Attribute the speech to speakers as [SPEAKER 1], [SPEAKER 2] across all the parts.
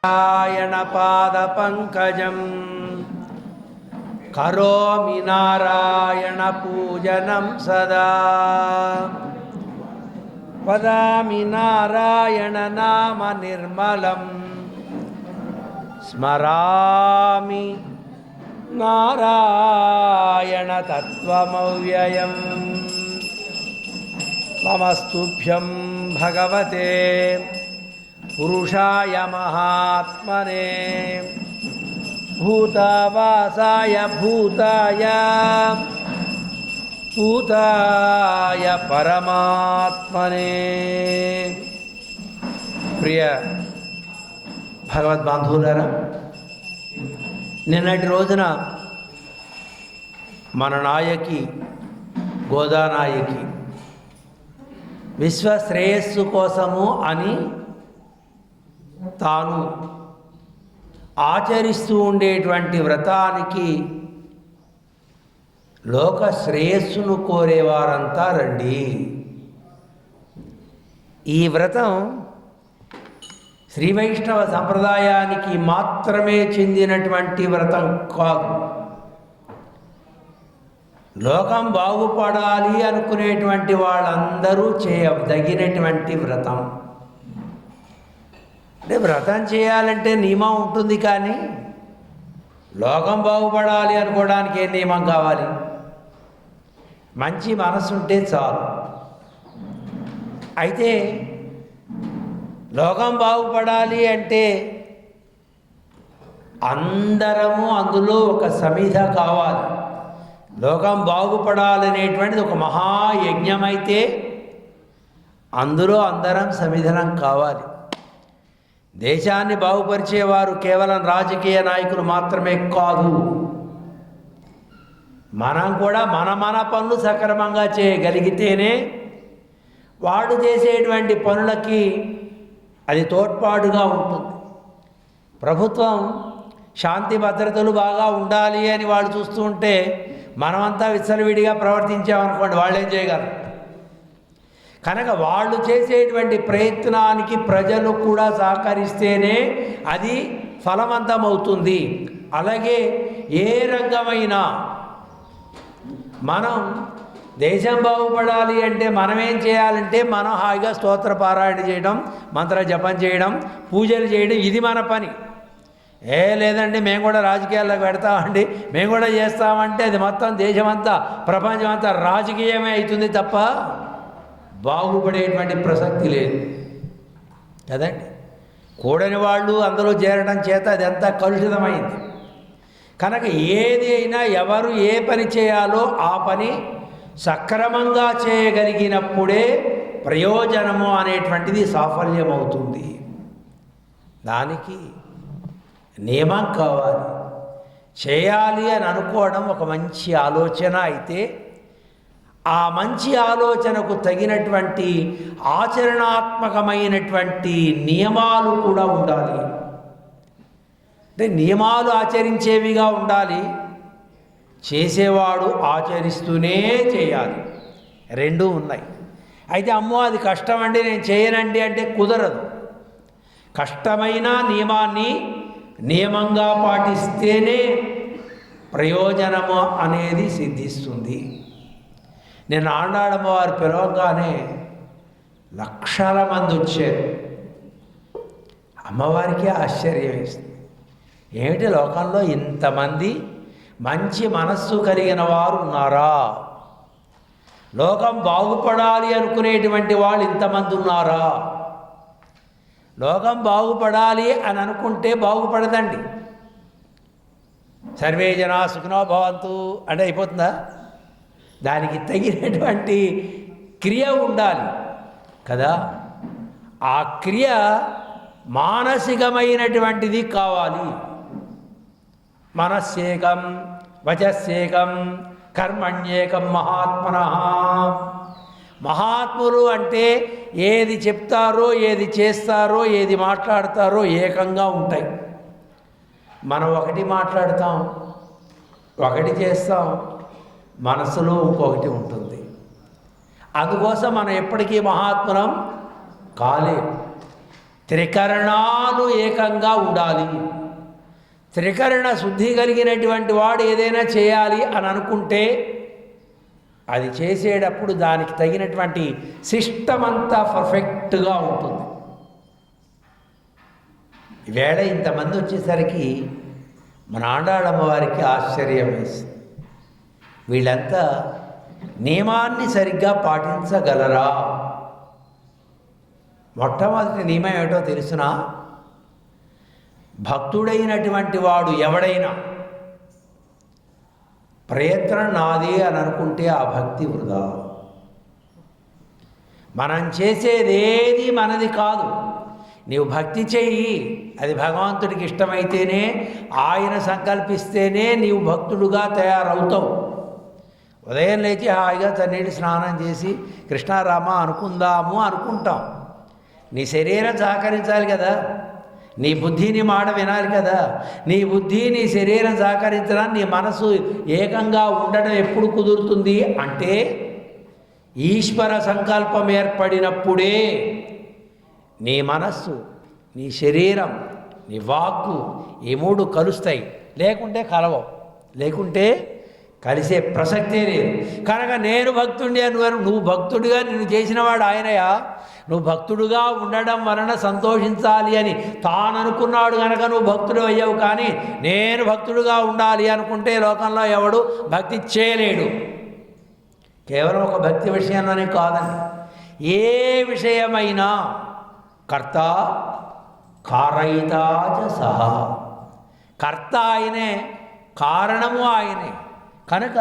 [SPEAKER 1] నారాయణ పాద పంకజం కరోమి నారాయణ పూజనం సదా వదామి నారాయణ నామ నిర్మలం స్మరామి నారాయణ తత్వమవ్యయం నమస్తుభ్యం భగవతే పురుషాయ మహాత్మనే భూతావాసాయ భూతాయ పరమాత్మనే. ప్రియ భగవద్బాంధవులారా, నిన్నటి రోజున మన నాయకి గోదానాయకి విశ్వశ్రేయస్సు కోసము అని తాను ఆచరిస్తూ ఉండేటువంటి వ్రతానికి లోక శ్రేయస్సును కోరేవారంతా రండి. ఈ వ్రతం శ్రీ వైష్ణవ సంప్రదాయానికి మాత్రమే చెందినటువంటి వ్రతం కాదు. లోకం బాగుపడాలి అనుకునేటువంటి వాళ్ళందరూ చేయదగినటువంటి వ్రతం. అంటే వ్రతం చేయాలంటే నియమం ఉంటుంది, కానీ లోకం బాగుపడాలి అనుకోవడానికి ఏ నియమం కావాలి? మంచి మనసు ఉంటే చాలు. అయితే లోకం బాగుపడాలి అంటే అందరము అందులో ఒక సమిధ కావాలి. లోకం బాగుపడాలనేటువంటిది ఒక మహాయజ్ఞమైతే అందులో అందరం సమిధనం కావాలి. దేశాన్ని బాగుపరిచేవారు కేవలం రాజకీయ నాయకులు మాత్రమే కాదు. మనం కూడా మన పనులు సక్రమంగా చేయగలిగితేనే వాడు చేసేటువంటి పనులకి అది తోడ్పాటుగా ఉంటుంది. ప్రభుత్వం శాంతి భద్రతలు బాగా ఉండాలి అని వాళ్ళు చూస్తూ ఉంటే మనమంతా విచ్చలవిడిగా ప్రవర్తించామనుకోండి, వాళ్ళు ఏం చేయగలరు? కనుక వాళ్ళు చేసేటువంటి ప్రయత్నానికి ప్రజలు కూడా సహకరిస్తేనే అది ఫలవంతమవుతుంది. అలాగే ఏ రంగమైనా మనం దేశం బాగుపడాలి అంటే మనమేం చేయాలంటే మనం హాయిగా స్తోత్ర పారాయణ చేయడం, మంత్ర జపం చేయడం, పూజలు చేయడం, ఇది మన పని. లేదండి మేము కూడా రాజకీయాల్లోకి పెడతామండి, మేము కూడా చేస్తామంటే అది మొత్తం దేశమంతా ప్రపంచమంతా రాజకీయమే అవుతుంది తప్ప బాగుపడేటువంటి ప్రసక్తి లేదు కదండి. కూడని వాళ్ళు అందులో చేరడం చేత అది అంతా కలుషితమైంది. కనుక ఏది అయినా ఎవరు ఏ పని చేయాలో ఆ పని సక్రమంగా చేయగలిగినప్పుడే ప్రయోజనము అనేటువంటిది సాఫల్యమవుతుంది. దానికి నియమం కావాలి. చేయాలి అని అనుకోవడం ఒక మంచి ఆలోచన అయితే ఆ మంచి ఆలోచనకు తగినటువంటి ఆచరణాత్మకమైనటువంటి నియమాలు కూడా ఉండాలి. అంటే నియమాలు ఆచరించేవిగా ఉండాలి, చేసేవాడు ఆచరిస్తూనే చేయాలి. రెండూ ఉన్నాయి. అయితే అమ్మో అది కష్టమండి నేను చేయనండి అంటే కుదరదు. కష్టమైన నియమాన్ని నియమంగా పాటిస్తేనే ప్రయోజనము అనేది సిద్ధిస్తుంది. నేను ఆండాడమ్మ వారు పిలవగానే లక్షల మంది వచ్చారు. అమ్మవారికి ఆశ్చర్యం వేస్తుంది. ఏమిటి లోకంలో ఇంతమంది మంచి మనస్సు కలిగిన వారు ఉన్నారా? లోకం బాగుపడాలి అనుకునేటువంటి వాళ్ళు ఇంతమంది ఉన్నారా? లోకం బాగుపడాలి అని అనుకుంటే బాగుపడదండి. సర్వే జనా సుఖినో భవంతు అంటే అయిపోతుందా? దానికి తగినటువంటి క్రియ ఉండాలి కదా. ఆ క్రియ మానసికమైనటువంటిది కావాలి. మనస్సేకం వచస్సేకం కర్మణ్యేకం మహాత్మనః. మహాత్ములు అంటే ఏది చెప్తారో, ఏది చేస్తారో, ఏది మాట్లాడతారో ఏకంగా ఉంటాయి. మనం ఒకటి మాట్లాడతాం, ఒకటి చేస్తాం, మనసులో ఇంకొకటి ఉంటుంది. అందుకోసం మనం ఎప్పటికీ మహాత్ములం కాలేం. త్రికరణాలు ఏకంగా ఉండాలి. త్రికరణ శుద్ధి కలిగినటువంటి వాడు ఏదైనా చేయాలి అని అనుకుంటే అది చేసేటప్పుడు దానికి తగినటువంటి సిస్టమ్ అంతా పర్ఫెక్ట్గా ఉంటుంది. ఈవేళ ఇంతమంది వచ్చేసరికి మన ఆండాళమ్మ వారికి ఆశ్చర్యం వేసింది. వీళ్ళంతా నియమాన్ని సరిగ్గా పాటించగలరా? మొట్టమొదటి నియమం ఏమిటో తెలుసునా? భక్తుడైనటువంటి వాడు ఎవడైనా ప్రయత్నం నాదే అని అనుకుంటే ఆ భక్తి వృధా. మనం చేసేదేది మనది కాదు. నీవు భక్తి చెయ్యి, అది భగవంతుడికి ఇష్టమైతేనే, ఆయన సంకల్పిస్తేనే నీవు భక్తుడుగా తయారవుతావు. ఉదయం లేచి హాయిగా చన్నీటి స్నానం చేసి కృష్ణారామ అనుకుందాము అనుకుంటాం. నీ శరీరం సహకరించాలి కదా, నీ బుద్ధి నీ మాట వినాలి కదా. నీ బుద్ధి నీ శరీరం సహకరించడానికి నీ మనసు ఏకంగా ఉండడం ఎప్పుడు కుదురుతుంది అంటే ఈశ్వర సంకల్పం ఏర్పడినప్పుడే నీ మనస్సు, నీ శరీరం, నీ వాక్కు ఈ మూడు కలుస్తాయి. లేకుంటే కలవవు, లేకుంటే కలిసే ప్రసక్తే లేదు. కనుక నేను భక్తుడిని అని నువ్వు భక్తుడిగా నిన్ను చేసినవాడు ఆయనయా. నువ్వు భక్తుడుగా ఉండడం వలన సంతోషించాలి అని తాననుకున్నాడు కనుక నువ్వు భక్తుడు అయ్యావు. కానీ నేను భక్తుడుగా ఉండాలి అనుకుంటే లోకంలో ఎవడు భక్తి చేయలేడు. కేవలం ఒక భక్తి విషయంలోనే కాదండి, ఏ విషయమైనా కర్త కారయితాచ సహా. కర్త ఆయనే, కారణము ఆయనే. కనుక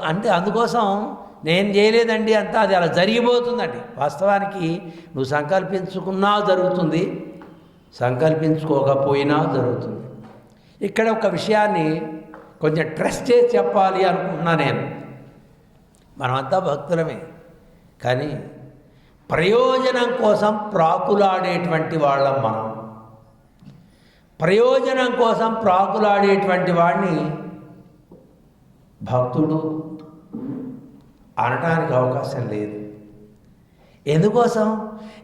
[SPEAKER 1] అంటే అందుకోసం నేను చేయలేదండి అంతా అది అలా జరిగిపోతుందండి. వాస్తవానికి నువ్వు సంకల్పించుకున్నా జరుగుతుంది, సంకల్పించుకోకపోయినా జరుగుతుంది. ఇక్కడ ఒక విషయాన్ని కొంచెం ట్రస్ట్ చేసి చెప్పాలి అనుకుంటున్నా నేను. మనమంతా భక్తులమే, కానీ ప్రయోజనం కోసం ప్రాకులాడేటువంటి వాళ్ళం మనం. ప్రయోజనం కోసం ప్రాకులాడేటువంటి వాడిని భక్తుడు అనటానికి అవకాశం లేదు. ఎందుకోసం?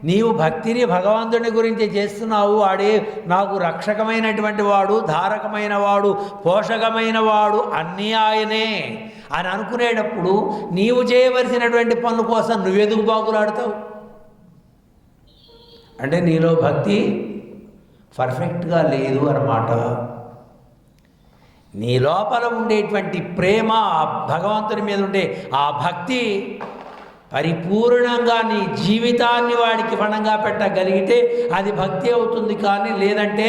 [SPEAKER 1] నీవు భక్తిని భగవంతుని గురించి చేస్తున్నావు. వాడే నాకు రక్షకమైనటువంటి వాడు, ధారకమైన వాడు, పోషకమైన వాడు, అన్నీ ఆయనే అని అనుకునేటప్పుడు నీవు చేయవలసినటువంటి పనుల కోసం నువ్వెందుకు బాగులాడతావు? అంటే నీలో భక్తి పర్ఫెక్ట్గా లేదు అన్నమాట. నీ లోపల ఉండేటువంటి ప్రేమ, భగవంతుని మీద ఉండే ఆ భక్తి పరిపూర్ణంగా నీ జీవితాన్ని వాడికి పణంగా పెట్టగలిగితే అది భక్తి అవుతుంది. కానీ లేదంటే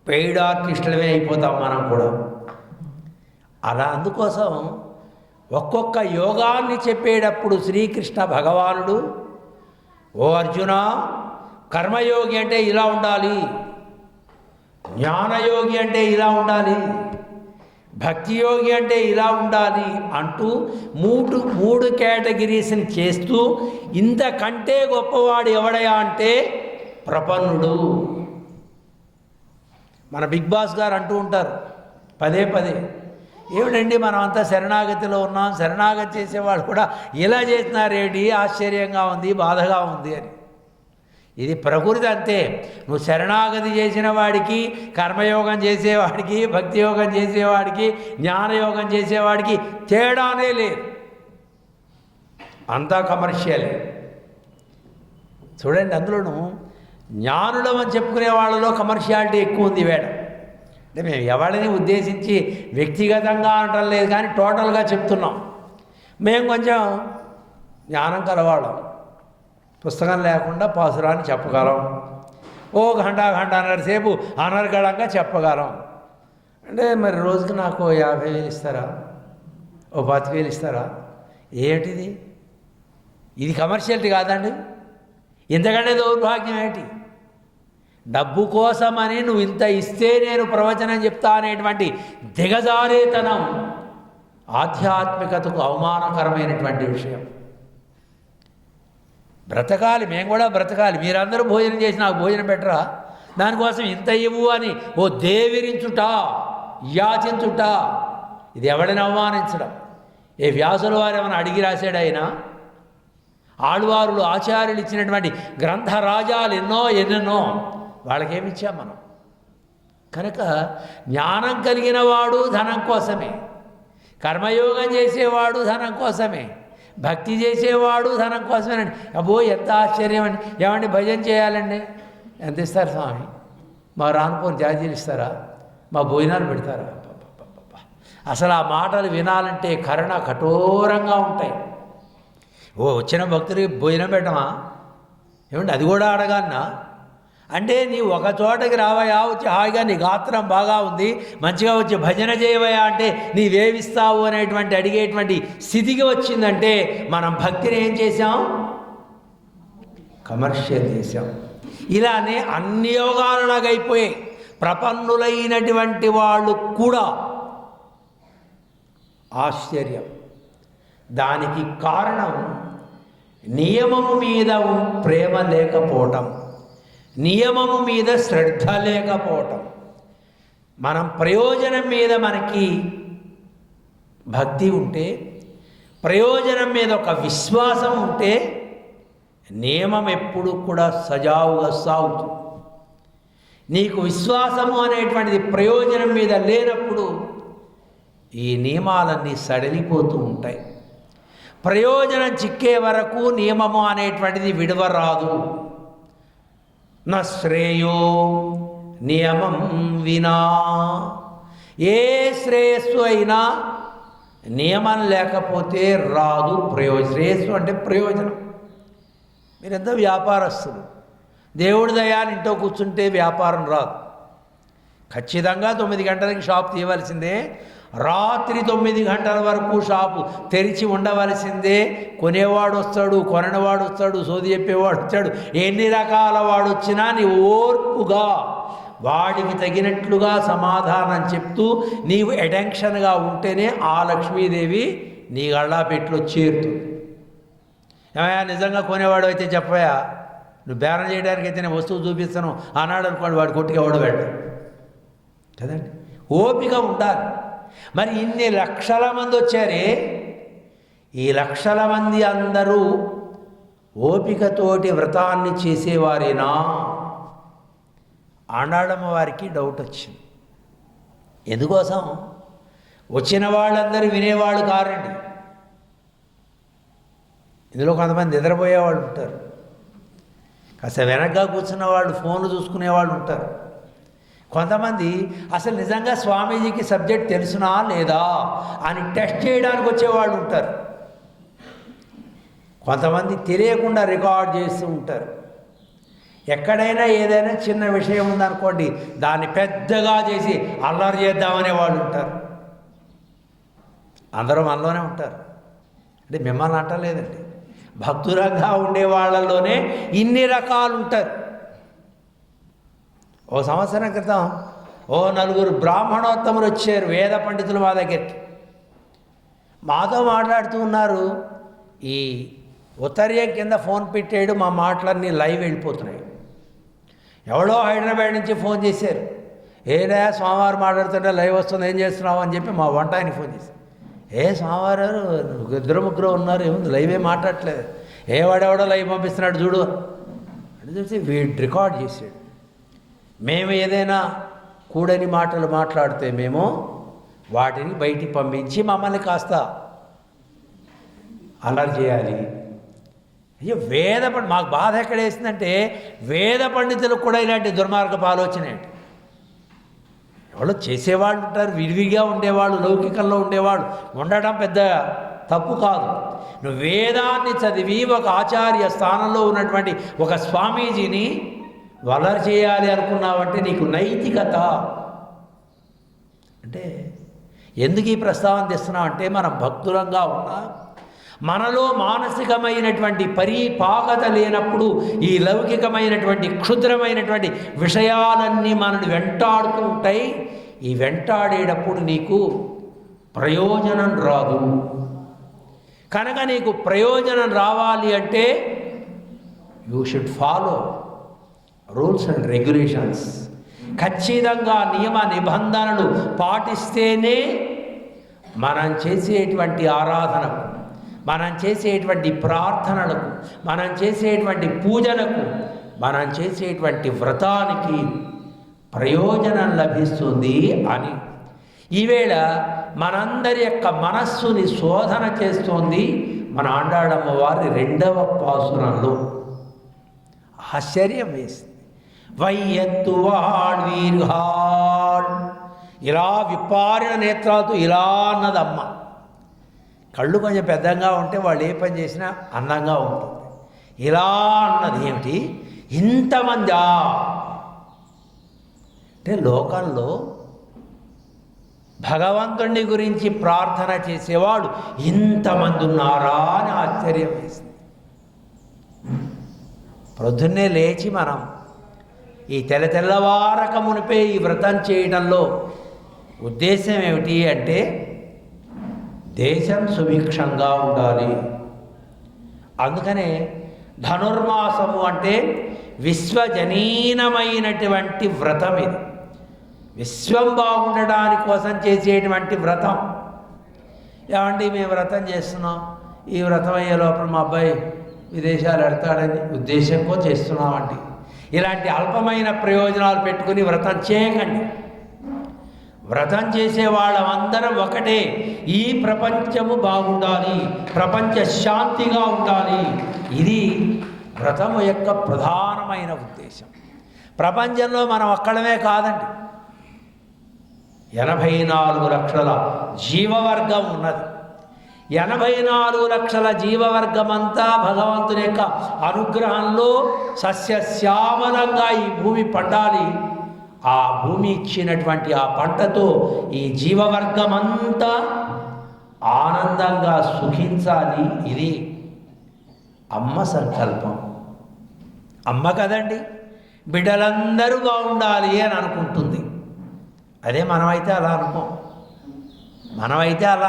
[SPEAKER 1] పెయిడ్ ఆర్టిస్టులమే అయిపోతాం మనం కూడా. అలా అందుకోసం ఒక్కొక్క యోగాన్ని చెప్పేటప్పుడు శ్రీకృష్ణ భగవానుడు, ఓ అర్జున, కర్మయోగి అంటే ఇలా ఉండాలి, జ్ఞానయోగి అంటే ఇలా ఉండాలి, భక్తి యోగి అంటే ఇలా ఉండాలి అంటూ మూడు కేటగిరీస్ని చేస్తూ ఇంతకంటే గొప్పవాడు ఎవడయా అంటే ప్రపన్నుడు. మన బిగ్ బాస్ గారు అంటూ ఉంటారు పదే పదే, ఏమిటండి మనం అంతా శరణాగతిలో ఉన్నాం, శరణాగతి చేసేవాళ్ళు కూడా ఇలా చేస్తున్నారేంటి, ఆశ్చర్యంగా ఉంది, బాధగా ఉంది అని. ఇది ప్రకృతి అంతే. నువ్వు శరణాగతి చేసిన వాడికి, కర్మయోగం చేసేవాడికి, భక్తి యోగం చేసేవాడికి, జ్ఞానయోగం చేసేవాడికి తేడానే లేదు. అంతా కమర్షియల్. చూడండి, అందులోనూ జ్ఞానులం అని చెప్పుకునే వాళ్ళలో కమర్షియాలిటీ ఎక్కువ ఉంది వేడ. అంటే మేము ఎవరిని ఉద్దేశించి వ్యక్తిగతంగా అనటం లేదు, కానీ టోటల్గా చెప్తున్నాం. మేము కొంచెం జ్ఞానం కలవాళ్ళం, పుస్తకం లేకుండా పాసురాన్ని చెప్పగలం, ఓ గంటన్నర సేపు అనర్గళంగా చెప్పగలం. అంటే మరి రోజుకి నాకు 50,000 ఇస్తారా, ఓ 10,000 ఇస్తారా? ఏమిటిది? ఇది కమర్షియాలిటీ కాదండి. ఇంతకంటే దౌర్భాగ్యం ఏంటి? డబ్బు కోసమని నువ్వు ఇంత ఇస్తే నేను ప్రవచనం చెప్తా అనేటువంటి దిగజారేతనం ఆధ్యాత్మికతకు అవమానకరమైనటువంటి విషయం. బ్రతకాలి, మేము కూడా బ్రతకాలి. మీరందరూ భోజనం చేసి నాకు భోజనం పెట్టరా, దానికోసం ఇంత ఇవ్వు అని ఓ దేవిరించుట, యాచించుట, ఇది ఎవడిని అవమానించడం. ఏ వ్యాసుల వారు ఏమైనా అడిగి రాశాడు ఆయన? ఆళ్వారులు ఆచార్యులు ఇచ్చినటువంటి గ్రంథరాజాలు ఎన్నెన్నో వాళ్ళకేమిచ్చాం మనం. కనుక జ్ఞానం కలిగిన వాడు ధనం కోసమే, కర్మయోగం చేసేవాడు ధనం కోసమే, భక్తి చేసేవాడు ధనం కోసమేనండి. అబ్బో ఎంత ఆశ్చర్యం అండి. ఏమండి భజన చేయాలండి, ఎంత ఇస్తారు స్వామి? మా రానుపోని జాతీయులు ఇస్తారా? మా భోజనాలు పెడతారా? అసలు ఆ మాటలు వినాలంటే కరుణ కఠోరంగా ఉంటాయి. వచ్చిన భక్తుడికి భోజనం పెట్టమా? ఏమండి అది కూడా అడగాలన్నా? అంటే నీ ఒక చోటకి రావయా, వచ్చి హాయిగా నీ గాత్రం బాగా ఉంది, మంచిగా వచ్చి భజన చేయవయా అంటే నీవేవిస్తావు అనేటువంటి అడిగేటువంటి స్థితికి వచ్చిందంటే మనం భక్తిని ఏం చేశాం? కమర్షియల్ చేశాం. ఇలానే అన్ని యోగాలలాగా అయిపోయాయి. ప్రపన్నులైనటువంటి వాళ్ళు కూడా ఆశ్చర్యం. దానికి కారణం నియమము మీద ప్రేమ లేకపోవటం, నియమము మీద శ్రద్ధ లేకపోవటం. మనం ప్రయోజనం మీద మనకి భక్తి ఉంటే, ప్రయోజనం మీద ఒక విశ్వాసం ఉంటే నియమం ఎప్పుడు కూడా సజావుగా సాగుతుంది. నీకు విశ్వాసము అనేటువంటిది ప్రయోజనం మీద లేనప్పుడు ఈ నియమాలన్నీ సడలిపోతూ ఉంటాయి. ప్రయోజనం చిక్కే వరకు నియమము అనేటువంటిది విడవరాదు. నా శ్రేయో నియమం వినా, ఏ శ్రేయస్సు అయినా నియమం లేకపోతే రాదు ప్రయోజనం. శ్రేయస్సు అంటే ప్రయోజనం. మీరెంత వ్యాపారస్తులు, దేవుడి దయాన్ని ఇంట్లో కూర్చుంటే వ్యాపారం రాదు. ఖచ్చితంగా 9 గంటలకి షాప్ తీయవలసిందే, రాత్రి 9 గంటల వరకు షాపు తెరిచి ఉండవలసిందే. కొనేవాడు వస్తాడు, కొననివాడు వస్తాడు, సోది చెప్పేవాడు వచ్చాడు, ఎన్ని రకాల వాడు వచ్చినా నీవు ఓర్పుగా వాడికి తగినట్లుగా సమాధానం చెప్తూ నీవు అటెన్షన్గా ఉంటేనే ఆ లక్ష్మీదేవి నీ గళ్ళాపెట్లో చేరుతుంది. ఏమయ్యా నిజంగా కొనేవాడు అయితే చెప్పయా, నువ్వు బేరం చేయడానికి అయితే నేను వస్తువు చూపిస్తాను అన్నాడు అనుకోండి, వాడు కొట్టుకు ఎవడు పెట్టాడు కదండి. ఓపిక ఉండాలి. మరి ఇన్ని లక్షల మంది వచ్చారే, ఈ లక్షల మంది అందరూ ఓపికతోటి వ్రతాన్ని చేసేవారేనా? ఆండాళమ్మ వారికి డౌట్ వచ్చింది. ఎందుకోసం? వచ్చిన వాళ్ళందరూ వినేవాళ్ళు కారండి. ఇందులో కొంతమంది నిద్రపోయేవాళ్ళు ఉంటారు, కాస్త వెనక్గా కూర్చున్న వాళ్ళు ఫోన్లు చూసుకునేవాళ్ళు ఉంటారు. కొంతమంది అసలు నిజంగా స్వామీజీకి సబ్జెక్ట్ తెలుసునా లేదా అని టెస్ట్ చేయడానికి వచ్చేవాళ్ళు ఉంటారు. కొంతమంది తెలియకుండా రికార్డ్ చేస్తూ ఉంటారు. ఎక్కడైనా ఏదైనా చిన్న విషయం ఉందనుకోండి, దాన్ని పెద్దగా చేసి అల్లరి చేద్దామనే వాళ్ళు ఉంటారు. అందరూ మనలోనే ఉంటారు. అంటే మిమ్మల్ని అంటలేదండి, భక్తులంగా ఉండే వాళ్ళలోనే ఇన్ని రకాలు ఉంటారు. ఓ సంవత్సరం క్రితం 4 బ్రాహ్మణోత్తములు వచ్చారు, వేద పండితులు మా దగ్గరికి. మాతో మాట్లాడుతూ ఉన్నారు. ఈ ఉత్తరీయం కింద ఫోన్ పెట్టాడు, మా మాటలన్నీ లైవ్ వెళ్ళిపోతున్నాయి. ఎవడో హైదరాబాద్ నుంచి ఫోన్ చేశారు, ఏడా స్వామివారు మాట్లాడుతుంటే లైవ్ వస్తుంది, ఏం చేస్తున్నావు అని చెప్పి మా వంట ఆయనకి ఫోన్ చేశారు. స్వామివారు 2-3 ఉన్నారు, ఏముంది లైవే మాట్లాడట్లేదు, వాడెవడో లైవ్ పంపిస్తున్నాడు చూడు అని చూసి వీడు రికార్డ్ చేశాడు. మేము ఏదైనా కూడని మాటలు మాట్లాడితే మేము వాటిని బయటికి పంపించి మమ్మల్ని కాస్త అల్లరి చేయాలి. అయ్యో మాకు బాధ ఎక్కడ వేసిందంటే, వేద పండితులకు కూడా ఇలాంటి దుర్మార్గపు ఆలోచన ఏంటి? ఎవరో చేసేవాళ్ళు ఉంటారు, విడివిగా ఉండేవాళ్ళు, లౌకికంలో ఉండేవాళ్ళు ఉండడం పెద్ద తప్పు కాదు. నువ్వు వేదాన్ని చదివి ఒక ఆచార్య స్థానంలో ఉన్నటువంటి ఒక స్వామీజీని వలర్ చేయాలి అనుకున్నావంటే నీకు నైతికత అంటే ఎందుకు ఈ ప్రస్తావన తెస్తున్నావు అంటే, మనం భక్తులంగా ఉన్నా మనలో మానసికమైనటువంటి పరిపాకత లేనప్పుడు ఈ లౌకికమైనటువంటి క్షుద్రమైనటువంటి విషయాలన్నీ మనల్ని వెంటాడుతూ ఉంటాయి. ఈ వెంటాడేటప్పుడు నీకు ప్రయోజనం రాదు. కనుక నీకు ప్రయోజనం రావాలి అంటే you should follow rules and regulations. ఖచ్చితంగా నియమ నిబంధనలు పాటిస్తేనే మనం చేసేటువంటి ఆరాధనకు, మనం చేసేటువంటి ప్రార్థనలకు, మనం చేసేటువంటి పూజలకు, మనం చేసేటువంటి వ్రతానికి ప్రయోజనం లభిస్తుంది అని ఈవేళ మనందరి యొక్క మనస్సుని శోధన చేస్తోంది మన ఆండాళమ్మ వారి 2వ పాసురంలో. ఆశ్చర్యం వేసింది. వైయత్తువాడ్ వీర్హాడ్, ఇలా విప్పారిన నేత్రాలతో ఇలా అన్నదమ్మ. కళ్ళు కొంచెం పెద్దగా ఉంటే వాళ్ళు ఏ పని చేసినా అందంగా ఉంటుంది. ఇలా అన్నది ఏమిటి, ఇంతమందా అంటే లోకంలో భగవంతుని గురించి ప్రార్థన చేసేవాడు ఇంతమంది ఉన్నారా అని ఆశ్చర్యం వేసింది. ప్రొద్దున్నే లేచి మనం ఈ తెల్లవారక మునిపే ఈ వ్రతం చేయడంలో ఉద్దేశం ఏమిటి అంటే దేశం సుభిక్షంగా ఉండాలి. అందుకనే ధనుర్మాసము అంటే విశ్వజనీనమైనటువంటి వ్రతం. ఇది విశ్వం బాగుండడానికి కోసం చేసేటువంటి వ్రతం. ఏమండి మేము వ్రతం చేస్తున్నాం, ఈ వ్రతం అయ్యే లోపల మా అబ్బాయి విదేశాలు వెళ్తాడని ఉద్దేశంతో చేస్తున్నామండి. ఇలాంటి అల్పమైన ప్రయోజనాలు పెట్టుకుని వ్రతం చేయకండి. వ్రతం చేసే వాళ్ళందరం ఒకటే, ఈ ప్రపంచము బాగుండాలి, ప్రపంచ శాంతిగా ఉండాలి. ఇది వ్రతము యొక్క ప్రధానమైన ఉద్దేశం. ప్రపంచంలో మనం ఒక్కడమే కాదండి, 84 లక్షల జీవవర్గం ఉన్నది. 84 లక్షల జీవవర్గమంతా భగవంతుని యొక్క అనుగ్రహంలో సస్యశ్యామలంగా ఈ భూమి పండాలి. ఆ భూమి ఇచ్చినటువంటి ఆ పంటతో ఈ జీవవర్గమంతా ఆనందంగా సుఖించాలి. ఇది అమ్మ సంకల్పం. అమ్మ కదండి బిడ్డలందరూ బాగుండాలి అని అనుకుంటుంది. అదే మనమైతే అలా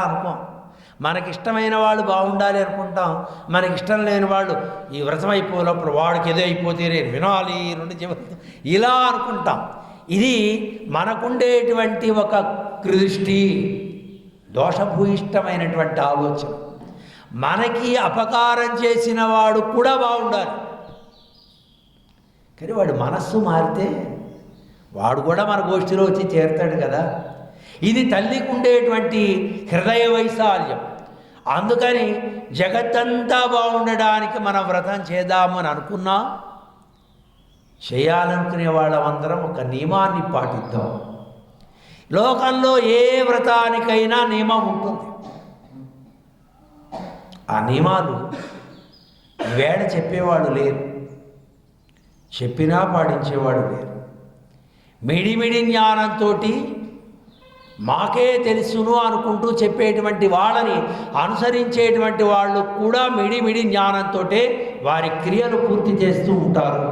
[SPEAKER 1] అనుకోం. మనకిష్టమైన వాళ్ళు బాగుండాలి అనుకుంటాం. మనకిష్టం లేని వాళ్ళు ఈ వ్రతం అయిపోయినప్పుడు వాడికి ఏదో అయిపోతే నేను వినాలి నుండి ఇలా అనుకుంటాం. ఇది మనకుండేటువంటి ఒక దృష్టి, దోషభూయిష్టమైనటువంటి ఆలోచన. మనకి అపకారం చేసిన వాడు కూడా బాగుండాలి. కానీ వాడి మనస్సు మారితే వాడు కూడా మన గోష్ఠిలో వచ్చి చేరుతాడు కదా. ఇది తల్లికి ఉండేటువంటి హృదయ వైశాల్యం. అందుకని జగత్తంతా బాగుండడానికి మనం వ్రతం చేద్దాము అని అనుకున్నా, చేయాలనుకునే వాళ్ళమందరం ఒక నియమాన్ని పాటిద్దాం. లోకంలో ఏ వ్రతానికైనా నియమం ఉంటుంది. ఆ నియమాలు ఈవేళ చెప్పేవాడు లేరు, చెప్పినా పాటించేవాడు లేరు. మిడిమిడి జ్ఞానంతో మాకే తెలుసును అనుకుంటూ చెప్పేటువంటి వాళ్ళని అనుసరించేటువంటి వాళ్ళు కూడా మిడిమిడి జ్ఞానంతో వారి క్రియలు పూర్తి చేస్తూ ఉంటారు.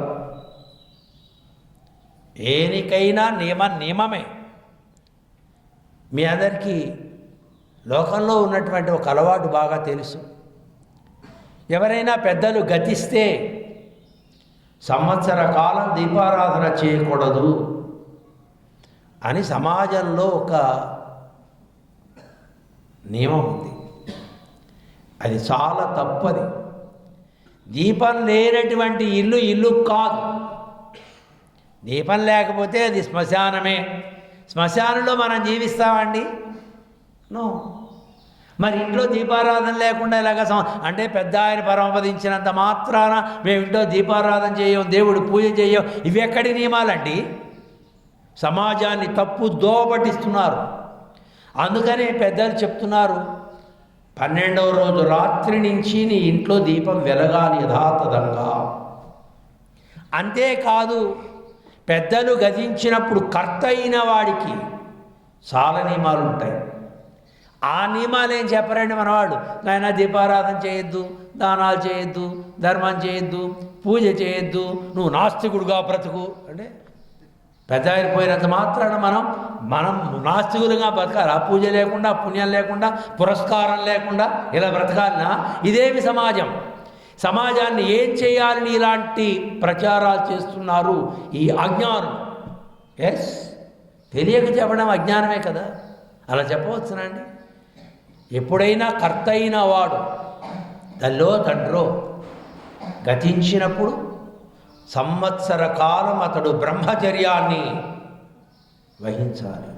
[SPEAKER 1] ఏనికైనా నియమమే. మీ అందరికీ లోకంలో ఉన్నటువంటి ఒక అలవాటు బాగా తెలుసు. ఎవరైనా పెద్దలు గతిస్తే సంవత్సర కాలం దీపారాధన చేయకూడదు అని సమాజంలో ఒక నియమం ఉంది. అది చాలా తప్పది. దీపం లేనటువంటి ఇల్లు కాదు. దీపం లేకపోతే అది శ్మశానమే. శ్మశానంలో మనం జీవిస్తామండి? నో. మరి ఇంట్లో దీపారాధన లేకుండా ఇలాగ అంటే పెద్ద ఆయన పరమపదించినంత మాత్రాన మేము ఇంట్లో దీపారాధన చేయం, దేవుడు పూజ చేయం, ఇవి ఎక్కడి నియమాలండి? సమాజాన్ని తప్పు దోబట్టిస్తున్నారు. అందుకనే పెద్దలు చెప్తున్నారు, 12వ రోజు రాత్రి నుంచి నీ ఇంట్లో దీపం వెలగాలి యథాతథంగా. అంతేకాదు, పెద్దలు గతించినప్పుడు కర్త అయిన వాడికి చాలా నియమాలు ఉంటాయి. ఆ నియమాలు ఏం చెప్పరండి మనవాళ్ళు. నాయన దీపారాధన చేయొద్దు, దానాలు చేయొద్దు, ధర్మం చేయొద్దు, పూజ చేయొద్దు, నువ్వు నాస్తికుడుగా బ్రతుకు అంటే పెద్ద అయిపోయినంత మాత్రాన మనం నాస్తికులుగా బ్రతకాలి. ఆ పూజ లేకుండా, పుణ్యం లేకుండా, పురస్కారం లేకుండా ఇలా బ్రతకాలనా? ఇదేమి సమాజం? సమాజాన్ని ఏం చేయాలని ఇలాంటి ప్రచారాలు చేస్తున్నారు ఈ అజ్ఞానం. ఎస్, తెలియక చెప్పడం అజ్ఞానమే కదా. అలా చెప్పవచ్చునండి. ఎప్పుడైనా కర్త అయిన వాడు తల్లో తండ్రో గతించినప్పుడు సంవత్సర కాలం అతడు బ్రహ్మచర్యాన్ని వహించాలి.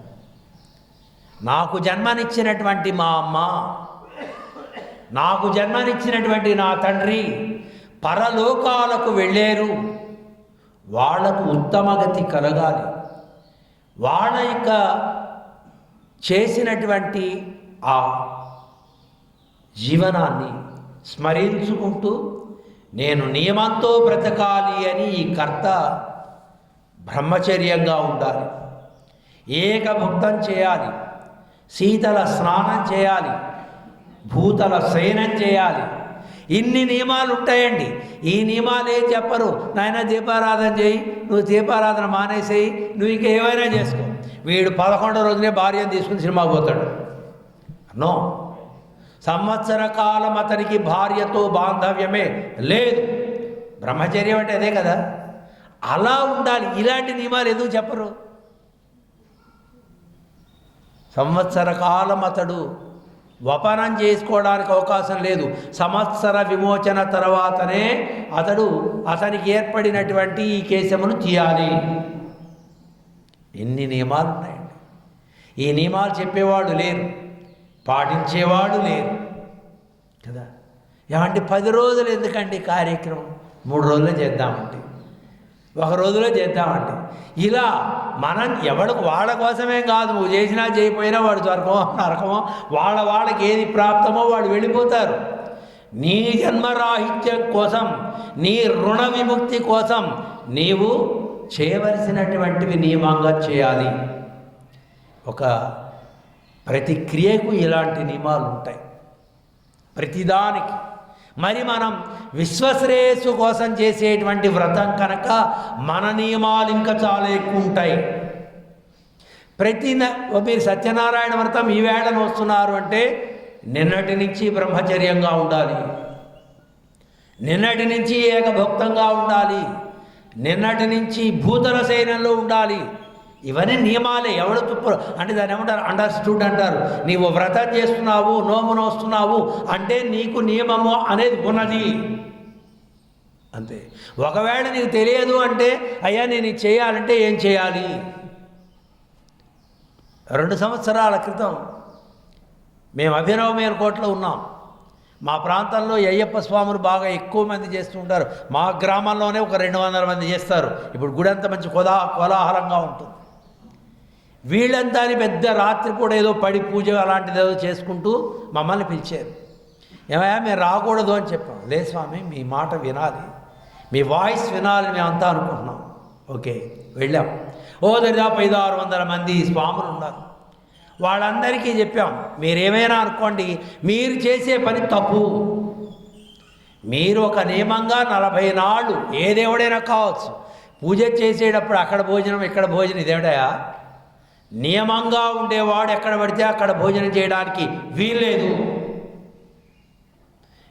[SPEAKER 1] నాకు జన్మనిచ్చినటువంటి మా అమ్మ, నాకు జన్మనిచ్చినటువంటి నా తండ్రి పరలోకాలకు వెళ్ళారు. వాళ్లకు ఉత్తమగతి కలగాలి. వాళ్ళ యొక్క చేసినటువంటి ఆ జీవనాన్ని స్మరించుకుంటూ నేను నియమంతో బ్రతకాలి అని ఈ కర్త బ్రహ్మచర్యంగా ఉండాలి. ఏకభుక్తం చేయాలి, శీతల స్నానం చేయాలి, భూతల శయనం చేయాలి. ఇన్ని నియమాలు ఉంటాయండి. ఈ నియమాలు ఏం చెప్పరు. నాయన దీపారాధన చేయి, నువ్వు దీపారాధన మానేసేయి, నువ్వు ఇంకా ఏమైనా చేసుకో. వీడు 11వ రోజునే భార్యను తీసుకుని సినిమాకి పోతాడు. నో, సంవత్సర కాలం అతనికి భార్యతో బాంధవ్యమే లేదు. బ్రహ్మచర్యం అంటే అదే కదా. అలా ఉండాలి. ఇలాంటి నియమాలు ఎందుకు చెప్పరు? సంవత్సర కాలం అతడు వపనం చేసుకోవడానికి అవకాశం లేదు. సంవత్సర విమోచన తర్వాతనే అతనికి ఏర్పడినటువంటి ఈ కేశమును తీయాలి. ఎన్ని నియమాలు ఉన్నాయండి. ఈ నియమాలు చెప్పేవాడు లేరు, పాటించేవాడు లేరు కదా. ఏమంటే 10 రోజులు ఎందుకండి కార్యక్రమం? 3 రోజుల్లో చేద్దామంటే, 1 రోజులో చేద్దామంటే, ఇలా మనం వాళ్ళ కోసమే కాదు. నువ్వు చేసినా చేయకపోయినా వాడు స్వర్గమో నరకమో వాళ్ళకి ఏది ప్రాప్తమో వాడు వెళ్ళిపోతారు. నీ జన్మరాహిత్యం కోసం, నీ రుణ విముక్తి కోసం నీవు చేయవలసినటువంటివి నియమంగా చేయాలి. ఒక ప్రతి క్రియకు ఇలాంటి నియమాలు ఉంటాయి, ప్రతిదానికి. మరి మనం విశ్వశ్రేయస్సు కోసం చేసేటువంటి వ్రతం కనుక మన నియమాలు ఇంకా చాలా ఎక్కువ ఉంటాయి. మీరు సత్యనారాయణ వ్రతం ఈ వేళన వస్తున్నారు అంటే నిన్నటి నుంచి బ్రహ్మచర్యంగా ఉండాలి, నిన్నటి నుంచి ఏకభక్తంగా ఉండాలి, నిన్నటి నుంచి భూతల శయనంలో ఉండాలి. ఇవన్నీ నియమాలే. ఎవడు తుప్పు అంటే దాన్ని ఏమంటారు, అండర్స్టూడ్ అంటారు. నీవు వ్రతం చేస్తున్నావు, నోమును వస్తున్నావు అంటే నీకు నియమము అనేది ఉన్నది అంతే. ఒకవేళ నీకు తెలియదు అంటే అయ్యా నేను ఇది చేయాలంటే ఏం చేయాలి? 2 సంవత్సరాల క్రితం మేము అభినవ మేల్కోటలో ఉన్నాం. మా ప్రాంతంలో అయ్యప్ప స్వాములు బాగా ఎక్కువ మంది చేస్తూ ఉంటారు. మా గ్రామంలోనే ఒక 200 మంది చేస్తారు. ఇప్పుడు గుడి అంతా మంచి కోలాహలంగా ఉంటుంది. వీళ్ళంతా పెద్ద రాత్రిపూట ఏదో పడి పూజ అలాంటిది ఏదో చేసుకుంటూ మమ్మల్ని పిలిచారు. ఏమయ్యా మేము రాకూడదు అని చెప్పాం. లేదు స్వామి, మీ మాట వినాలి, మీ వాయిస్ వినాలి మేమంతా అనుకుంటున్నాం. ఓకే, వెళ్ళాం. దరిదాపు 500-600 మంది స్వాములు ఉన్నారు. వాళ్ళందరికీ చెప్పాం, మీరేమైనా అనుకోండి, మీరు చేసే పని తప్పు. మీరు ఒక నియమంగా 40 నాళ్ళు ఏ దేవుడైనా కావచ్చు, పూజ చేసేటప్పుడు అక్కడ భోజనం ఇక్కడ భోజనం, ఇదేమిటయా? నియమంగా ఉండేవాడు ఎక్కడ పడితే అక్కడ భోజనం చేయడానికి వీల్లేదు.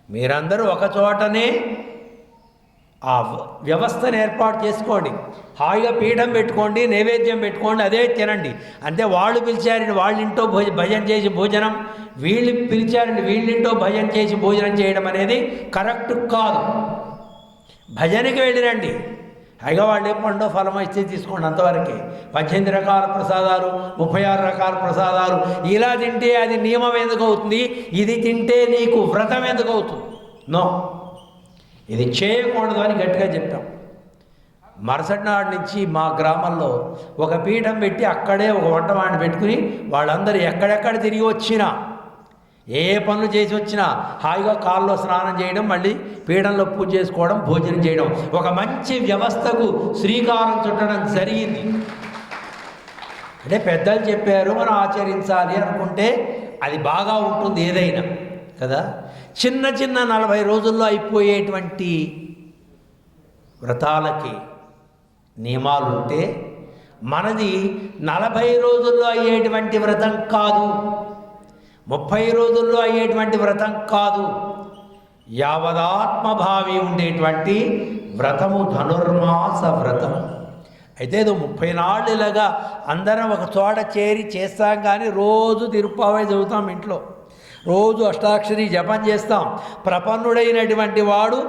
[SPEAKER 1] మీరందరూ ఒక చోటనే ఆ వ్యవస్థను ఏర్పాటు చేసుకోండి. హాయిగా పీఠం పెట్టుకోండి, నైవేద్యం పెట్టుకోండి, అదే తినండి. అంటే వాళ్ళు పిలిచారండి వాళ్ళింటో భజన చేసి భోజనం, వీళ్ళు పిలిచారండి వీళ్ళింటో భజన చేసి భోజనం చేయడం అనేది కరెక్ట్ కాదు. భజనకి వెళ్ళిరండి, హాయిగా వాళ్ళు ఏ పండో ఫలమో ఇస్తే తీసుకోండి, అంతవరకే. 18 రకాల ప్రసాదాలు, 36 రకాల ప్రసాదాలు ఇలా తింటే అది నియమం ఎందుకు అవుతుంది? ఇది తింటే నీకు వ్రతం ఎందుకు అవుతుంది? నో, ఇది చేయకూడదు అని గట్టిగా చెప్పాం. మరుసటి నాడు నుంచి మా గ్రామంలో ఒక పీఠం పెట్టి అక్కడే ఒక వంటవాడిని పెట్టుకుని వాళ్ళందరూ ఎక్కడెక్కడ తిరిగి వచ్చినా, ఏ పనులు చేసి వచ్చినా హాయిగా కాల్లో స్నానం చేయడం, మళ్ళీ పీఠంలో పూజ చేసుకోవడం, భోజనం చేయడం, ఒక మంచి వ్యవస్థకు శ్రీకారం చుట్టడం జరిగింది. అంటే పెద్దలు చెప్పారు మనం ఆచరించాలి అనుకుంటే అది బాగా ఉంటుంది ఏదైనా కదా. చిన్న 40 రోజుల్లో అయిపోయేటువంటి వ్రతాలకి నియమాలు ఉంటే మనది 40 రోజుల్లో అయ్యేటువంటి వ్రతం కాదు, 30 రోజుల్లో అయ్యేటువంటి వ్రతం కాదు. యావదాత్మభావి ఉండేటువంటి వ్రతము ధనుర్మాస వ్రతం. అయితే ఏదో 30 నాళ్ళు ఇలాగా అందరం ఒక చోట చేరి చేస్తాం, కానీ రోజు తిరుప్పావై చదువుతాం ఇంట్లో. రోజు అష్టాక్షరి జపం చేస్తాం. ప్రపన్నుడైనటువంటి వాడు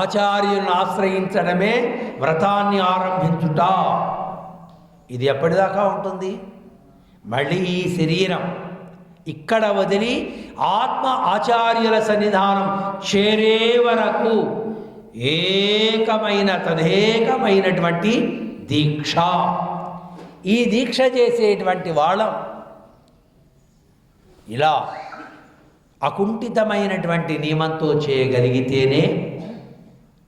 [SPEAKER 1] ఆచార్యులను ఆశ్రయించడమే వ్రతాన్ని ఆరంభించుట. ఇది ఎప్పటిదాకా ఉంటుంది? మళ్ళీ ఈ శరీరం ఇక్కడ వదిలి ఆత్మ ఆచార్యుల సన్నిధానం చేరే వరకు తదేకమైనటువంటి దీక్ష. ఈ దీక్ష చేసేటువంటి వాళ్ళం ఇలా అకుంఠితమైనటువంటి నియమంతో చేయగలిగితేనే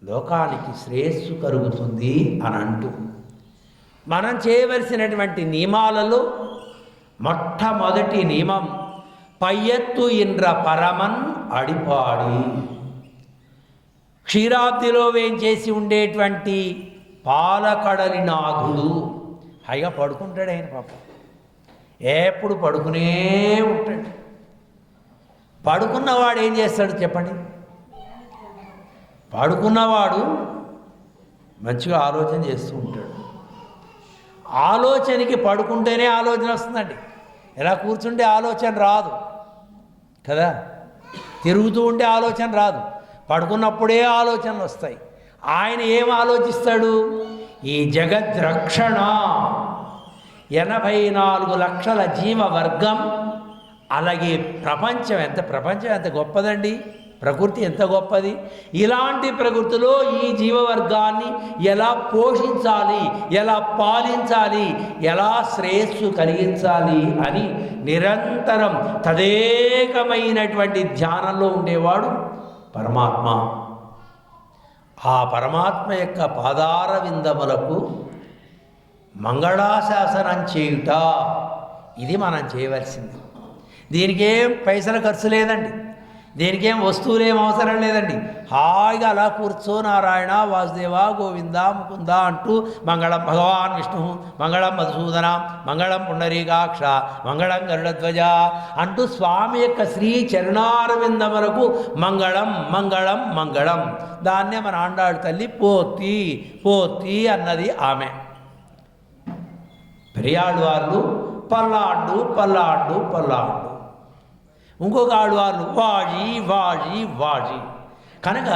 [SPEAKER 1] లోకానికి శ్రేయస్సు కలుగుతుంది అని అంటూ మనం చేయవలసినటువంటి నియమాలలో మొట్టమొదటి నియమం పయ్యత్తు ఇంద్ర పరమన్ అడిపాడి. క్షీరాబ్దిలో వేంచేసి ఉండేటువంటి పాలకడలి నాథుడు హాయిగా పడుకుంటాడు. ఆయన పాపం ఎప్పుడు పడుకునే ఉంటాడు. పడుకున్నవాడు ఏం చేస్తాడు చెప్పండి? పడుకున్నవాడు మంచిగా ఆలోచన చేస్తూ ఉంటాడు. ఆలోచనకి పడుకుంటేనే ఆలోచన వస్తుందండి. ఎలా కూర్చుంటే ఆలోచన రాదు కదా. తిరుగుతూ ఉంటే ఆలోచన రాదు. పడుకున్నప్పుడే ఆలోచనలు వస్తాయి. ఆయన ఏం ఆలోచిస్తాడు? ఈ జగద్రక్షణ, 84 లక్షల జీవవర్గం, అలాగే ప్రపంచం ఎంత గొప్పదండి. ప్రకృతి ఎంత గొప్పది. ఇలాంటి ప్రకృతిలో ఈ జీవవర్గాన్ని ఎలా పోషించాలి, ఎలా పాలించాలి, ఎలా శ్రేయస్సు కలిగించాలి అని నిరంతరం తదేకమైనటువంటి ధ్యానంలో ఉండేవాడు పరమాత్మ. ఆ పరమాత్మ యొక్క పాదార విందములకు మంగళాశాసనం చేయుట, ఇది మనం చేయవలసింది. దీనికేం పైసలు ఖర్చు లేదండి. దేనికేం వస్తువులేం అవసరం లేదండి. హాయిగా అలా కూర్చో నారాయణ వాసుదేవ గోవింద ముకుంద అంటూ మంగళం భగవాన్ విష్ణు, మంగళం మధుసూదన, మంగళం పుండరీకాక్ష, మంగళం గరుడధ్వజ అంటూ స్వామి యొక్క శ్రీ చరణారవిందములకు మంగళం మంగళం మంగళం. దాన్నే మన ఆండాడు తల్లి పోతి పోతి అన్నది ఆమె. పెరియాళ్ళవార్లు పల్లాండు పల్లాండు పల్లాండు, ఇంకొక ఆడవాళ్ళు వాజి వాజి వాజి. కనుక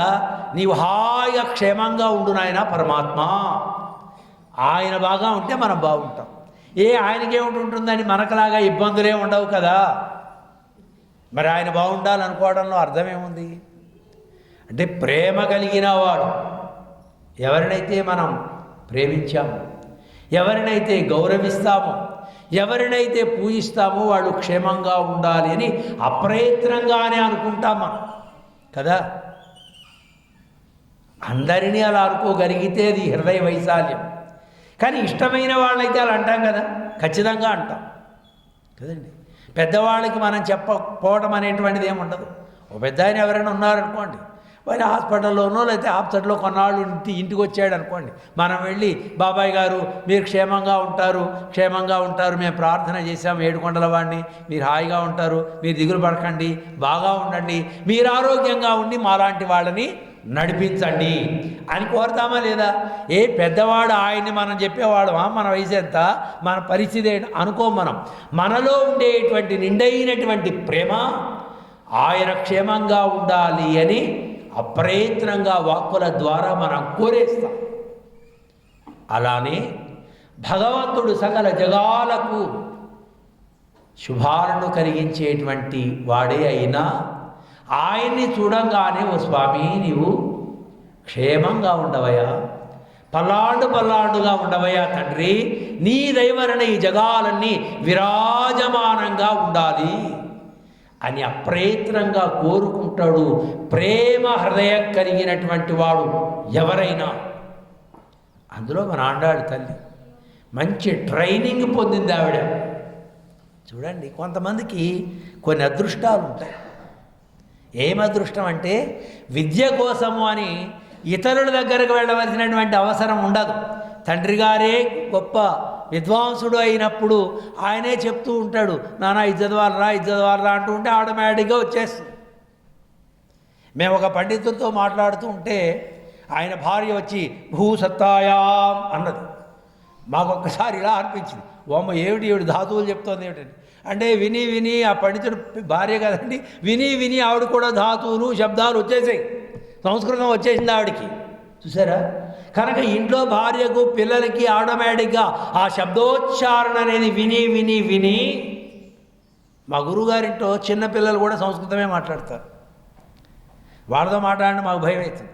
[SPEAKER 1] నీవు హాయిగా క్షేమంగా ఉండు నాయన పరమాత్మ. ఆయన బాగా ఉంటే మనం బాగుంటాం. ఆయనకేమిటి మనకులాగా ఇబ్బందులే ఉండవు కదా. మరి ఆయన బాగుండాలనుకోవడంలో అర్థమేముంది అంటే, ప్రేమ కలిగిన వాడు ఎవరినైతే మనం ప్రేమించామో, ఎవరినైతే గౌరవిస్తామో, ఎవరినైతే పూజిస్తామో వాళ్ళు క్షేమంగా ఉండాలి అని అప్రయత్నంగానే అనుకుంటాం మనం కదా. అందరినీ అలా అనుకోగలిగితే అది హృదయ వైశాల్యం. కానీ ఇష్టమైన వాళ్ళైతే అలా అంటాం కదా, ఖచ్చితంగా అంటాం కదండి. పెద్దవాళ్ళకి మనం చెప్పకపోవడం అనేటువంటిది ఏముండదు. ఓ పెద్ద ఆయన ఎవరైనా ఉన్నారనుకోండి, వారి హాస్పిటల్లోనో లేకపోతే హాస్పిటల్లో కొన్నాళ్ళు ఇంటికి వచ్చాడు అనుకోండి, మనం వెళ్ళి బాబాయ్ గారు మీరు క్షేమంగా ఉంటారు, మేము ప్రార్థన చేశాం ఏడుకొండల వాడిని, మీరు హాయిగా ఉంటారు, మీరు దిగులు పడకండి, బాగా ఉండండి, మీరు ఆరోగ్యంగా ఉండి మాలాంటి వాళ్ళని నడిపించండి అని కోరుతామా లేదా? పెద్దవాడు ఆయన్ని మనం చెప్పేవాడమా? మన వయసు ఎంత, మన పరిస్థితి అనుకోం. మనలో ఉండేటువంటి నిండైనటువంటి ప్రేమ ఆయన క్షేమంగా ఉండాలి అని అప్రయత్నంగా వాక్కుల ద్వారా మనం కోరేస్తాం. అలానే భగవంతుడు సకల జగాలకు శుభాలను కలిగించేటువంటి వాడే అయినా ఆయన్ని చూడంగానే ఓ స్వామి నీవు క్షేమంగా ఉండవయా, పల్లాండుగా ఉండవయా తండ్రి, నీ దైవరణ ఈ జగాలన్నీ విరాజమానంగా ఉండాలి అని అప్రయత్నంగా కోరుకుంటాడు ప్రేమ హృదయం కలిగినటువంటి వాడు ఎవరైనా. అందులో మన ఆండాడు తల్లి మంచి ట్రైనింగ్ పొందింది ఆవిడ. చూడండి, కొంతమందికి కొన్ని అదృష్టాలు ఉంటాయి. ఏం అదృష్టం అంటే, విద్య కోసము అని ఇతరుల దగ్గరకు వెళ్ళవలసినటువంటి అవసరం ఉండదు. తండ్రి గారే గొప్ప విద్వాంసుడు అయినప్పుడు ఆయనే చెప్తూ ఉంటాడు, నానా ఇది చదవాలరా అంటూ ఉంటే ఆటోమేటిక్గా వచ్చేస్తుంది. మేము ఒక పండితుడితో మాట్లాడుతూ ఉంటే ఆయన భార్య వచ్చి భూసత్తాయాం అన్నది. మాకొక్కసారి ఇలా అనిపించింది, ఓమ్మ ఏమిటి ఏమిటి ధాతువులు చెప్తోంది ఏమిటండి అంటే విని విని ఆ పండితుడు భార్య కదండి, విని విని ఆవిడ కూడా ధాతువులు శబ్దాలు వచ్చేసాయి, సంస్కృతం వచ్చేసింది ఆవిడికి. చూసారా? కనుక ఇంట్లో భార్యకు పిల్లలకి ఆటోమేటిక్గా ఆ శబ్దోచ్చారణ అనేది విని విని విని మా గురువుగారింట్లో చిన్నపిల్లలు కూడా సంస్కృతమే మాట్లాడతారు. వాళ్ళతో మాట్లాడిన మాకు భయం అవుతుంది.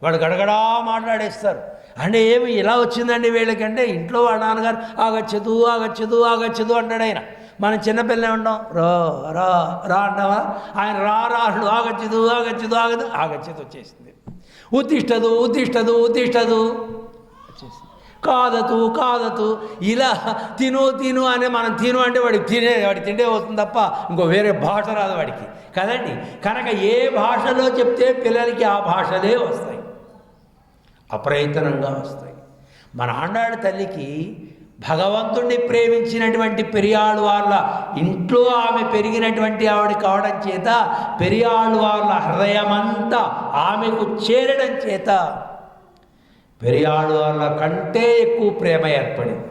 [SPEAKER 1] వాళ్ళు గడగడా మాట్లాడేస్తారు. అంటే ఏమి ఇలా వచ్చిందండి వీళ్ళకంటే ఇంట్లో వాళ్ళ నాన్నగారు ఆగచ్చదు ఆగచ్చదు ఆగచ్చదు అంటాడు ఆయన. మనం చిన్నపిల్లలే ఉంటాం, రా రా రా అంటావా, ఆయన రా రాడు ఆగచ్చదు ఆగచ్చదు ఆగదు ఆగచ్చదు వచ్చేసింది. ఉత్తిష్టదు ఉత్తిష్టదు ఉత్తిష్టదు వచ్చేసింది. కాదతు కాదతు ఇలా తిను తిను అనే మనం తిను అంటే వాడికి తిండే వస్తుంది తప్ప ఇంకో వేరే భాష రాదు వాడికి కదండి. కనుక ఏ భాషలో చెప్తే పిల్లలకి ఆ భాషలే వస్తాయి, అప్రయత్నంగా వస్తాయి. మన ఆండాళ్ళ తల్లికి భగవంతుణ్ణి ప్రేమించినటువంటి పెరియాళ్ళు వాళ్ళ ఇంట్లో ఆమె పెరిగినటువంటి ఆవిడ కావడం చేత పెరియాళ్ళు వాళ్ళ హృదయమంతా ఆమెకు చేరడం చేత పెరియాళ్ళు వాళ్ళ కంటే ఎక్కువ ప్రేమ ఏర్పడింది.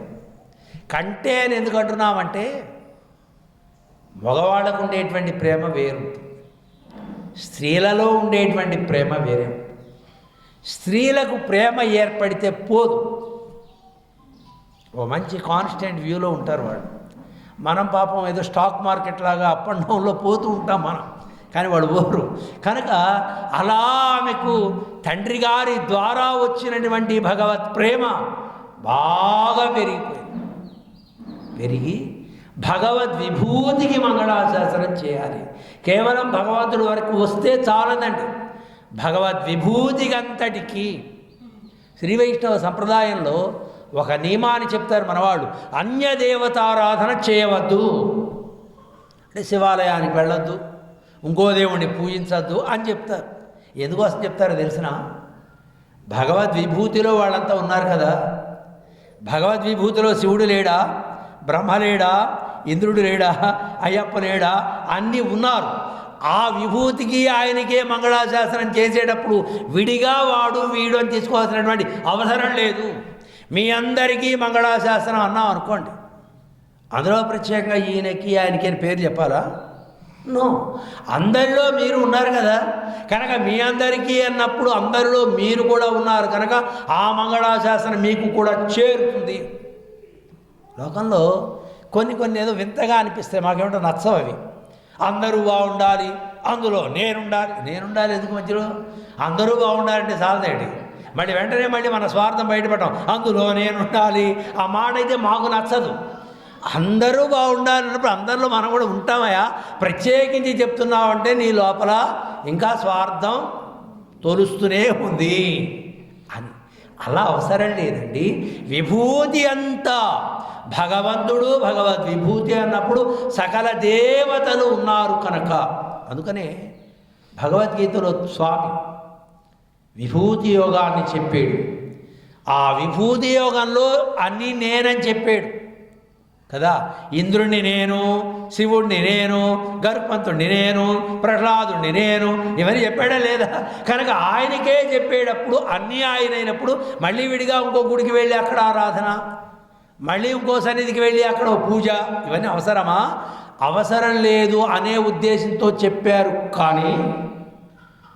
[SPEAKER 1] కంటే అని ఎందుకు అంటున్నామంటే మగవాళ్ళకు ఉండేటువంటి ప్రేమ వేరుంటుంది, స్త్రీలలో ఉండేటువంటి ప్రేమ వేరే. స్త్రీలకు ప్రేమ ఏర్పడితే పోదు, ఓ మంచి కాన్స్టెంట్ వ్యూలో ఉంటారు వాళ్ళు. మనం పాపం ఏదో స్టాక్ మార్కెట్ లాగా అప్ అండ్ డౌన్లో పోతూ ఉంటాం మనం, కానీ వాళ్ళు పోరు. కనుక అలా ఆమెకు తండ్రి గారి ద్వారా వచ్చినటువంటి భగవత్ ప్రేమ బాగా పెరిగి భగవద్ విభూతికి మంగళాశాసనం చేయాలి. కేవలం భగవంతుడి వరకు వస్తే చాలదండి, భగవద్ విభూతికి అంతటికి. శ్రీ వైష్ణవ సంప్రదాయంలో ఒక నియమాన్ని చెప్తారు మనవాళ్ళు, అన్యదేవతారాధన చేయవద్దు అంటే శివాలయానికి వెళ్ళొద్దు, ఇంకో దేవుణ్ణి పూజించద్దు అని చెప్తారు. ఎందుకోసం చెప్తారో తెలిసిన, భగవద్విభూతిలో వాళ్ళంతా ఉన్నారు కదా. భగవద్విభూతిలో శివుడు లేడా, బ్రహ్మ లేడా, ఇంద్రుడు లేడా, అయ్యప్ప లేడా, అన్నీ ఉన్నారు. ఆ విభూతికి ఆయనకే మంగళాశాసనం చేసేటప్పుడు విడిగా వాడు వీడు అని తీసుకోవాల్సినటువంటి అవసరం లేదు. మీ అందరికీ మంగళాశాసనం అన్నాం అనుకోండి, అందులో ప్రత్యేకంగా ఈయనకి ఆయనకి అని పేరు చెప్పాలా? నో, అందరిలో మీరు ఉన్నారు కదా. కనుక మీ అందరికీ అన్నప్పుడు అందరిలో మీరు కూడా ఉన్నారు కనుక ఆ మంగళాశాసనం మీకు కూడా చేరుతుంది. లోకంలో కొన్ని ఏదో వింతగా అనిపిస్తాయి, మాకేమిటో నచ్చవు అవి. అందరూ బాగుండాలి, అందులో నేనుండాలి ఎందుకు మధ్యలో? అందరూ బాగుండాలంటే చాలదేంటి, మళ్ళీ వెంటనే మన స్వార్థం బయటపడటం, అందులో నేనుండాలి ఆ మాట అయితే మాకు నచ్చదు. అందరూ బాగుండాలి అన్నప్పుడు అందరిలో మనం కూడా ఉంటామయ్యా, ప్రత్యేకించి చెప్తున్నావంటే నీ లోపల ఇంకా స్వార్థం తొలుస్తూనే ఉంది అని. అలా అవసరం లేదండి. విభూతి అంతా భగవంతుడు, భగవద్విభూతి అన్నప్పుడు సకల దేవతలు ఉన్నారు కనుక. అందుకనే భగవద్గీతలో స్వామి విభూతి యోగాన్ని చెప్పాడు. ఆ విభూతి యోగంలో అన్నీ నేనని చెప్పాడు కదా. ఇంద్రుణ్ణి నేను, శివుణ్ణి నేను, గరుత్మంతుణ్ణి నేను, ప్రహ్లాదుణ్ణి నేను, ఇవన్నీ చెప్పాడా లేదా? కనుక ఆయనకే చెప్పేటప్పుడు అన్నీ ఆయన అయినప్పుడు మళ్ళీ విడిగా ఇంకో గుడికి వెళ్ళి అక్కడ ఆరాధన, మళ్ళీ ఇంకో సన్నిధికి వెళ్ళి అక్కడ పూజ, ఇవన్నీ అవసరమా? అవసరం లేదు అనే ఉద్దేశంతో చెప్పారు. కానీ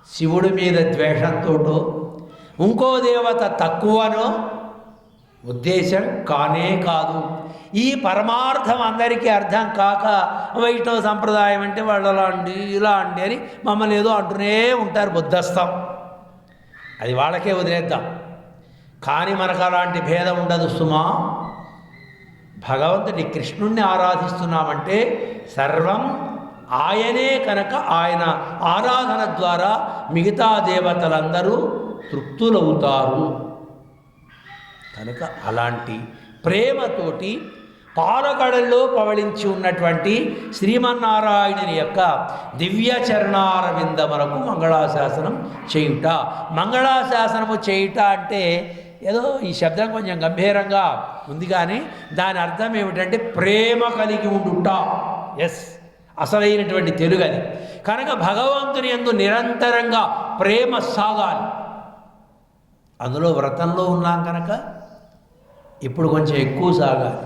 [SPEAKER 1] శివుడి మీద ద్వేషంతోటో ఇంకో దేవత తక్కువనో ఉద్దేశం కానే కాదు. ఈ పరమార్థం అందరికీ అర్థం కాక వైష్ణవ సంప్రదాయం అంటే వాళ్ళు అలా అండి ఇలా అండి అని మమ్మల్ని ఏదో అంటూనే ఉంటారు, బుద్ధస్తాం. అది వాళ్ళకే వదిలేద్దాం. కానీ మనకు అలాంటి భేదం ఉండదు సుమా. భగవంతుడి కృష్ణుణ్ణి ఆరాధిస్తున్నామంటే సర్వం ఆయనే కనుక ఆయన ఆరాధన ద్వారా మిగతా దేవతలందరూ తృప్తులవుతారు. కనుక అలాంటి ప్రేమతోటి పాలకడల్లో పవళించి ఉన్నటువంటి శ్రీమన్నారాయణుని యొక్క దివ్య చరణారవిందములకు మంగళాశాసనం చేయుట. మంగళాశాసనము చేయుట అంటే ఏదో ఈ శబ్దం కొంచెం గంభీరంగా ఉంది, కానీ దాని అర్థం ఏమిటంటే ప్రేమ కలిగి ఉండుట. ఎస్, అసలైనటువంటి తెలుగు అది. కనుక భగవంతుని యందు నిరంతరంగా ప్రేమ సాగాలి. అందులో వ్రతంలో ఉన్నాం కనుక ఇప్పుడు కొంచెం ఎక్కువ సాగాలి.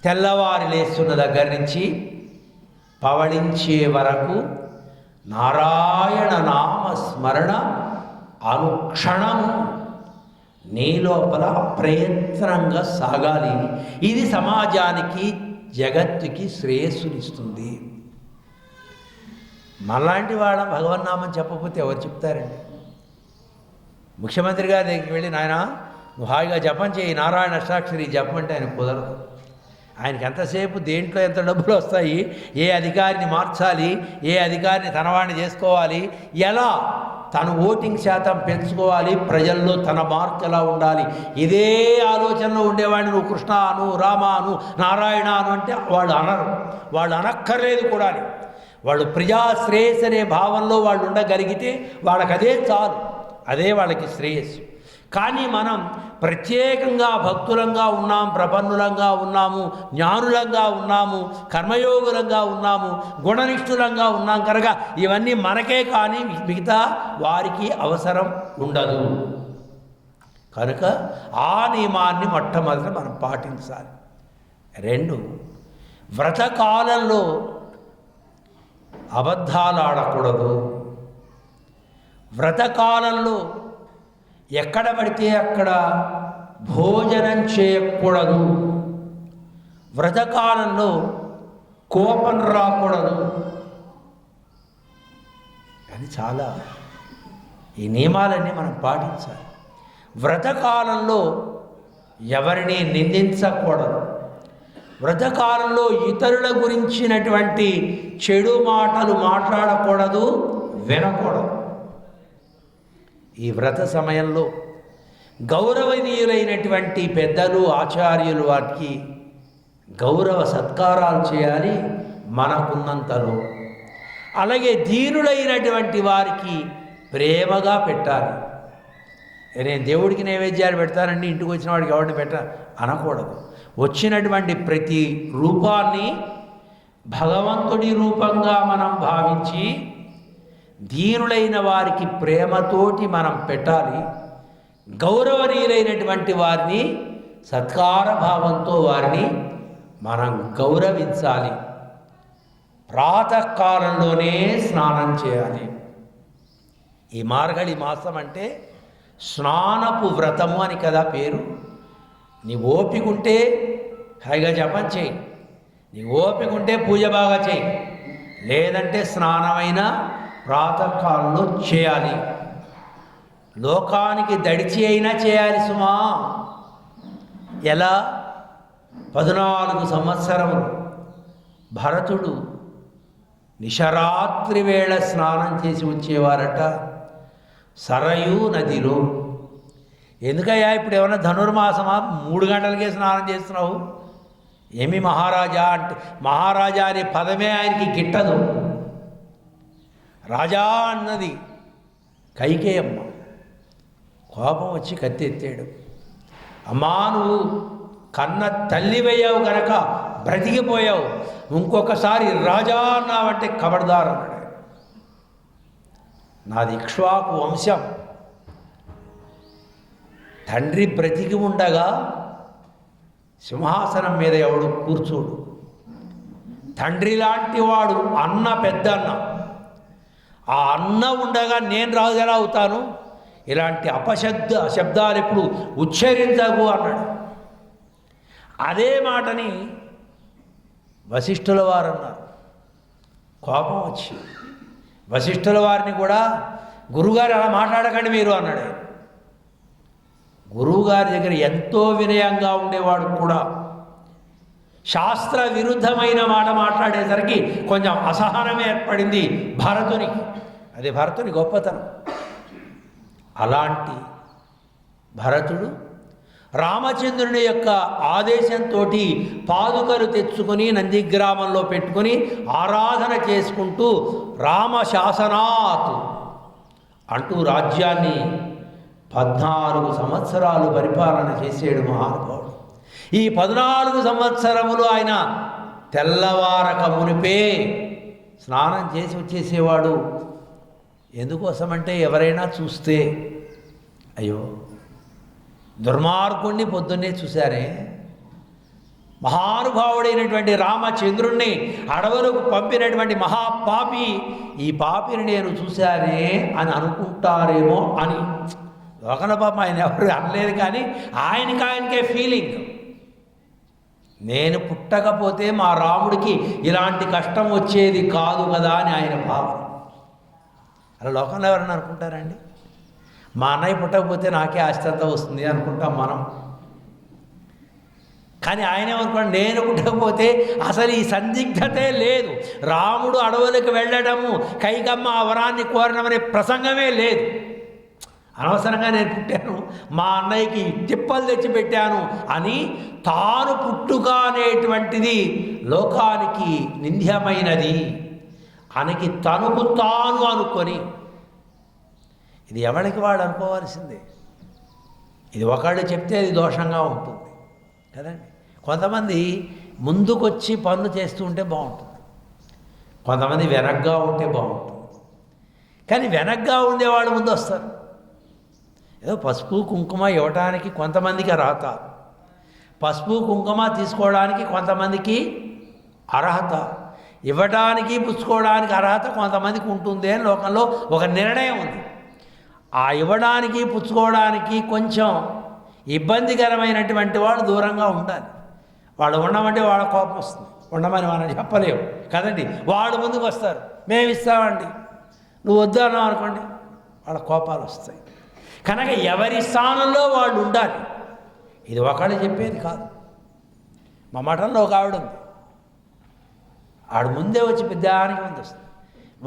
[SPEAKER 1] తెల్లవారి లేస్తున్న దగ్గర నుంచి పవళించే వరకు నారాయణ నామ స్మరణ అనుక్షణము నీ లోపల అప్రయత్నంగా సాగాలి. ఇది సమాజానికి జగత్తుకి శ్రేయస్సునిస్తుంది. మనలాంటి వాళ్ళ భగవన్నామం చెప్పకపోతే ఎవరు చెప్తారండి? ముఖ్యమంత్రి గారి దగ్గరికి వెళ్ళి, నాయన నువ్వు హాయిగా జపం చేయి, నారాయణ అష్టాక్షరి జపం అంటే ఆయన కుదరదు. ఆయనకి ఎంతసేపు దేంట్లో ఎంత డబ్బులు వస్తాయి, ఏ అధికారిని మార్చాలి, ఏ అధికారిని తనవాడిని చేసుకోవాలి, ఎలా తను ఓటింగ్ శాతం పెంచుకోవాలి, ప్రజల్లో తన మార్క్ ఎలా ఉండాలి, ఇదే ఆలోచనలో ఉండేవాడిని నువ్వు కృష్ణ అను, రామ అను, నారాయణ అను అంటే వాళ్ళు అనరు. వాళ్ళు అనక్కర్లేదు కూడా. వాళ్ళు ప్రజాశ్రేయస్ అనే భావంలో వాళ్ళు ఉండగలిగితే వాళ్ళకి అదే చాలు, అదే వాళ్ళకి శ్రేయస్సు. కానీ మనం ప్రత్యేకంగా భక్తులంగా ఉన్నాం, ప్రపన్నులంగా ఉన్నాము, జ్ఞానులంగా ఉన్నాము, కర్మయోగులంగా ఉన్నాము, గుణనిష్ఠులంగా ఉన్నాం కనుక ఇవన్నీ మనకే కానీ మిగతా వారికి అవసరం ఉండదు. కనుక ఆ నియమాన్ని మొట్టమొదట మనం పాటించాలి. 2, వ్రతకాలంలో అబద్ధాలు ఆడకూడదు. వ్రతకాలంలో ఎక్కడ పడితే అక్కడ భోజనం చేయకూడదు. వ్రతకాలంలో కోపం రాకూడదు. అది చాలా, ఈ నియమాలన్నీ మనం పాటించాలి. వ్రతకాలంలో ఎవరిని నిందించకూడదు. వ్రతకాలంలో ఇతరుల గురించినటువంటి చెడు మాటలు మాట్లాడకూడదు, వినకూడదు. ఈ వ్రత సమయంలో గౌరవనీయులైనటువంటి పెద్దలు, ఆచార్యులు వారికి గౌరవ సత్కారాలు చేయాలి మనకున్నంతలో. అలాగే దీనులైనటువంటి వారికి ప్రేమగా పెట్టాలి. నేను దేవుడికి నైవేద్యాలు పెడతానండి, ఇంటికి వచ్చిన వాడికి ఎవరిని అనకూడదు. వచ్చినటువంటి ప్రతి రూపాన్ని భగవంతుడి రూపంగా మనం భావించి దీనులైన వారికి ప్రేమతోటి మనం పెట్టాలి. గౌరవనీయులైనటువంటి వారిని సత్కార భావంతో వారిని మనం గౌరవించాలి. ప్రాతకాలంలోనే స్నానం చేయాలి. ఈ మార్గళి మాసం అంటే స్నానపు వ్రతము అని కదా పేరు. నీ ఓపిక ఉంటే హాయిగా జపం చేయి, నీ ఓపిక ఉంటే పూజ బాగా చేయి, లేదంటే స్నానమైన ప్రాతకాలంలో చేయాలి. లోకానికి దడిచి అయినా చేయాలి సుమా. ఎలా? 14 సంవత్సరములు భరతుడు నిశరాత్రి వేళ స్నానం చేసి వచ్చేవారట సరయూ నదిలో. ఎందుకయ్యా ఇప్పుడు ఏమన్నా ధనుర్మాసమా 3 గంటలకే స్నానం చేస్తున్నావు? ఏమి మహారాజా అంటే, మహారాజా అనే పదమే ఆయనకి గిట్టదు. రాజా అన్నది కైకేయమ్మ. కోపం వచ్చి కత్తి ఎత్తాడు. అమ్మా, నువ్వు కన్న తల్లివయ్యావు కనుక బ్రతికిపోయావు, ఇంకొకసారి రాజా అన్నావంటే కబడ్దార్ అన్నాడు. నాది ఇక్ష్వాకు వంశం. తండ్రి బ్రతికి ఉండగా సింహాసనం మీద ఎవడు కూర్చోడు. తండ్రి లాంటి వాడు అన్న, పెద్దన్న. ఆ అన్న ఉండగా నేను రాజు ఎలా అవుతాను? ఇలాంటి శబ్దాలు ఎప్పుడు ఉచ్చరించకు అన్నాడు. అదే మాటని వశిష్ఠుల వారు అన్నారు. కోపం వచ్చి వశిష్ఠుల వారిని కూడా, గురువుగారు అలా మాట్లాడకండి మీరు అన్నాడు. గురువుగారి దగ్గర ఎంతో వినయంగా ఉండేవాడు కూడా శాస్త్ర విరుద్ధమైన మాట మాట్లాడేసరికి కొంచెం అసహనం ఏర్పడింది భరతునికి. అది భరతుని గొప్పతనం. అలాంటి భరతుడు రామచంద్రుని యొక్క ఆదేశంతో పాదుకలు తెచ్చుకొని నందిగ్రామంలో పెట్టుకొని ఆరాధన చేసుకుంటూ రామశాసనాత్ అంటూ రాజ్యాన్ని 14 సంవత్సరాలు పరిపాలన చేసాడు మహానుభావుడు. ఈ 14 సంవత్సరములు ఆయన తెల్లవారక మునిపే స్నానం చేసి వచ్చేసేవాడు. ఎందుకోసమంటే ఎవరైనా చూస్తే, అయ్యో దుర్మార్గుణ్ణి పొద్దున్నే చూశారే, మహానుభావుడైనటువంటి రామచంద్రుణ్ణి అడవులకు పంపినటువంటి మహాపాపి, ఈ పాపిని నేను చూశానే అని అనుకుంటారేమో అని. లోకంలో పాపం ఆయన ఎవరు అనలేదు, కానీ ఆయనకే ఫీలింగ్, నేను పుట్టకపోతే మా రాముడికి ఇలాంటి కష్టం వచ్చేది కాదు కదా అని ఆయన భావన. అలా లోకంలో ఎవరైనా అనుకుంటారండి? మా అన్నయ్య పుట్టకపోతే నాకే ఆస్తి అంతా వస్తుంది అనుకుంటాం మనం. కానీ ఆయన ఏమనుకోండి, నేను పుట్టకపోతే అసలు ఈ సందిగ్ధతే లేదు, రాముడు అడవులకు వెళ్ళడము, కైకమ్మ ఆ వరాన్ని కోరడమనే ప్రసంగమే లేదు. అనవసరంగా నేను పుట్టాను, మా అన్నయ్యకి తిప్పలు తెచ్చిపెట్టాను అని తాను పుట్టుక అనేటువంటిది లోకానికి నింద్యమైనది అనకి తనకు తాను అనుకొని, ఇది ఎవరికి వాడు అనుకోవాల్సిందే. ఇది ఒకళ్ళు చెప్తే అది దోషంగా ఉంటుంది కదండి. కొంతమంది ముందుకొచ్చి పనులు చేస్తూ ఉంటే బాగుంటుంది, కొంతమంది వెనగ్గా ఉంటే బాగుంటుంది. కానీ వెనగ్గా ఉండేవాళ్ళు ముందు వస్తారు. ఏదో పసుపు కుంకుమ ఇవ్వడానికి కొంతమందికి అర్హత, పసుపు కుంకుమ తీసుకోవడానికి కొంతమందికి అర్హత, ఇవ్వడానికి పుచ్చుకోవడానికి అర్హత కొంతమందికి ఉంటుంది అని లోకంలో ఒక నిర్ణయం ఉంది. ఆ ఇవ్వడానికి పుచ్చుకోవడానికి కొంచెం ఇబ్బందికరమైనటువంటి వాళ్ళు దూరంగా ఉండాలి. వాళ్ళు ఉండమంటే వాళ్ళ కోపం వస్తుంది, ఉండమని మనం చెప్పలేము కదండి. వాళ్ళు ముందుకు వస్తారు, మేము ఇస్తామండి, నువ్వు వద్దు అన్నావు అనుకోండి, వాళ్ళ కోపాలు వస్తాయి. కనుక ఎవరి స్థానంలో వాళ్ళు ఉండాలి. ఇది ఒకళ్ళు చెప్పేది కాదు. మా మఠంలో ఒక ఆవిడ ఉంది, ఆవిడ ముందే వచ్చి పెద్దానికి ముందు వస్తుంది.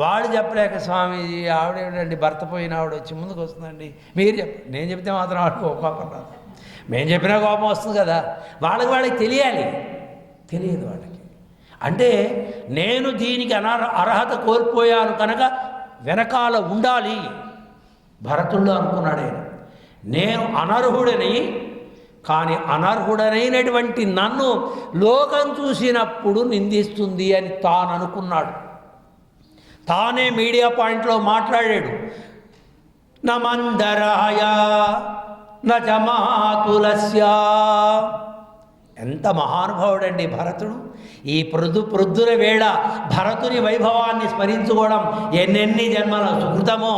[SPEAKER 1] వాడు చెప్పలేక, స్వామీజీ ఆవిడ ఏమిటండి భర్త పోయిన ఆవిడ వచ్చి ముందుకు వస్తుందండి, మీరు నేను చెప్తే మాత్రం ఆవిడకి కోపం రాదు, మేము చెప్పినా కోపం వస్తుంది కదా. వాళ్ళకి తెలియాలి, తెలియదు వాళ్ళకి. అంటే నేను దీనికి అర్హత కోల్పోయాను కనుక వెనకాల ఉండాలి. భరతుడు అనుకున్నాడు ఆయన, నేను అనర్హుడని, కానీ అనర్హుడనైనటువంటి నన్ను లోకం చూసినప్పుడు నిందిస్తుంది అని తాను అనుకున్నాడు. తానే మీడియా పాయింట్లో మాట్లాడాడు. నమందరాయ నజమాతులస్య. ఎంత మహానుభావుడండి భరతుడు. ఈ ప్రొద్దున వేళ భరతుని వైభవాన్ని స్మరించుకోవడం ఎన్నెన్ని జన్మల సుకృతమో.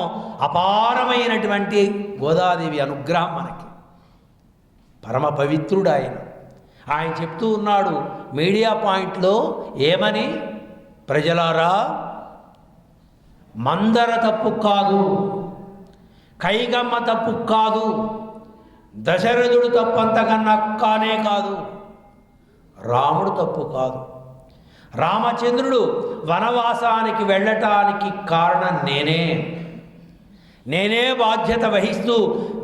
[SPEAKER 1] అపారమైనటువంటి గోదాదేవి అనుగ్రహం మనకి. పరమ పవిత్రుడు ఆయన చెప్తూ ఉన్నాడు మీడియా పాయింట్లో ఏమని, ప్రజలారా మందర తప్పు కాదు, కైగమ్మ తప్పు కాదు, దశరథుడు తప్పంతకన్నా కానే కాదు, రాముడు తప్పు కాదు. రామచంద్రుడు వనవాసానికి వెళ్ళటానికి కారణం నేనే బాధ్యత వహిస్తూ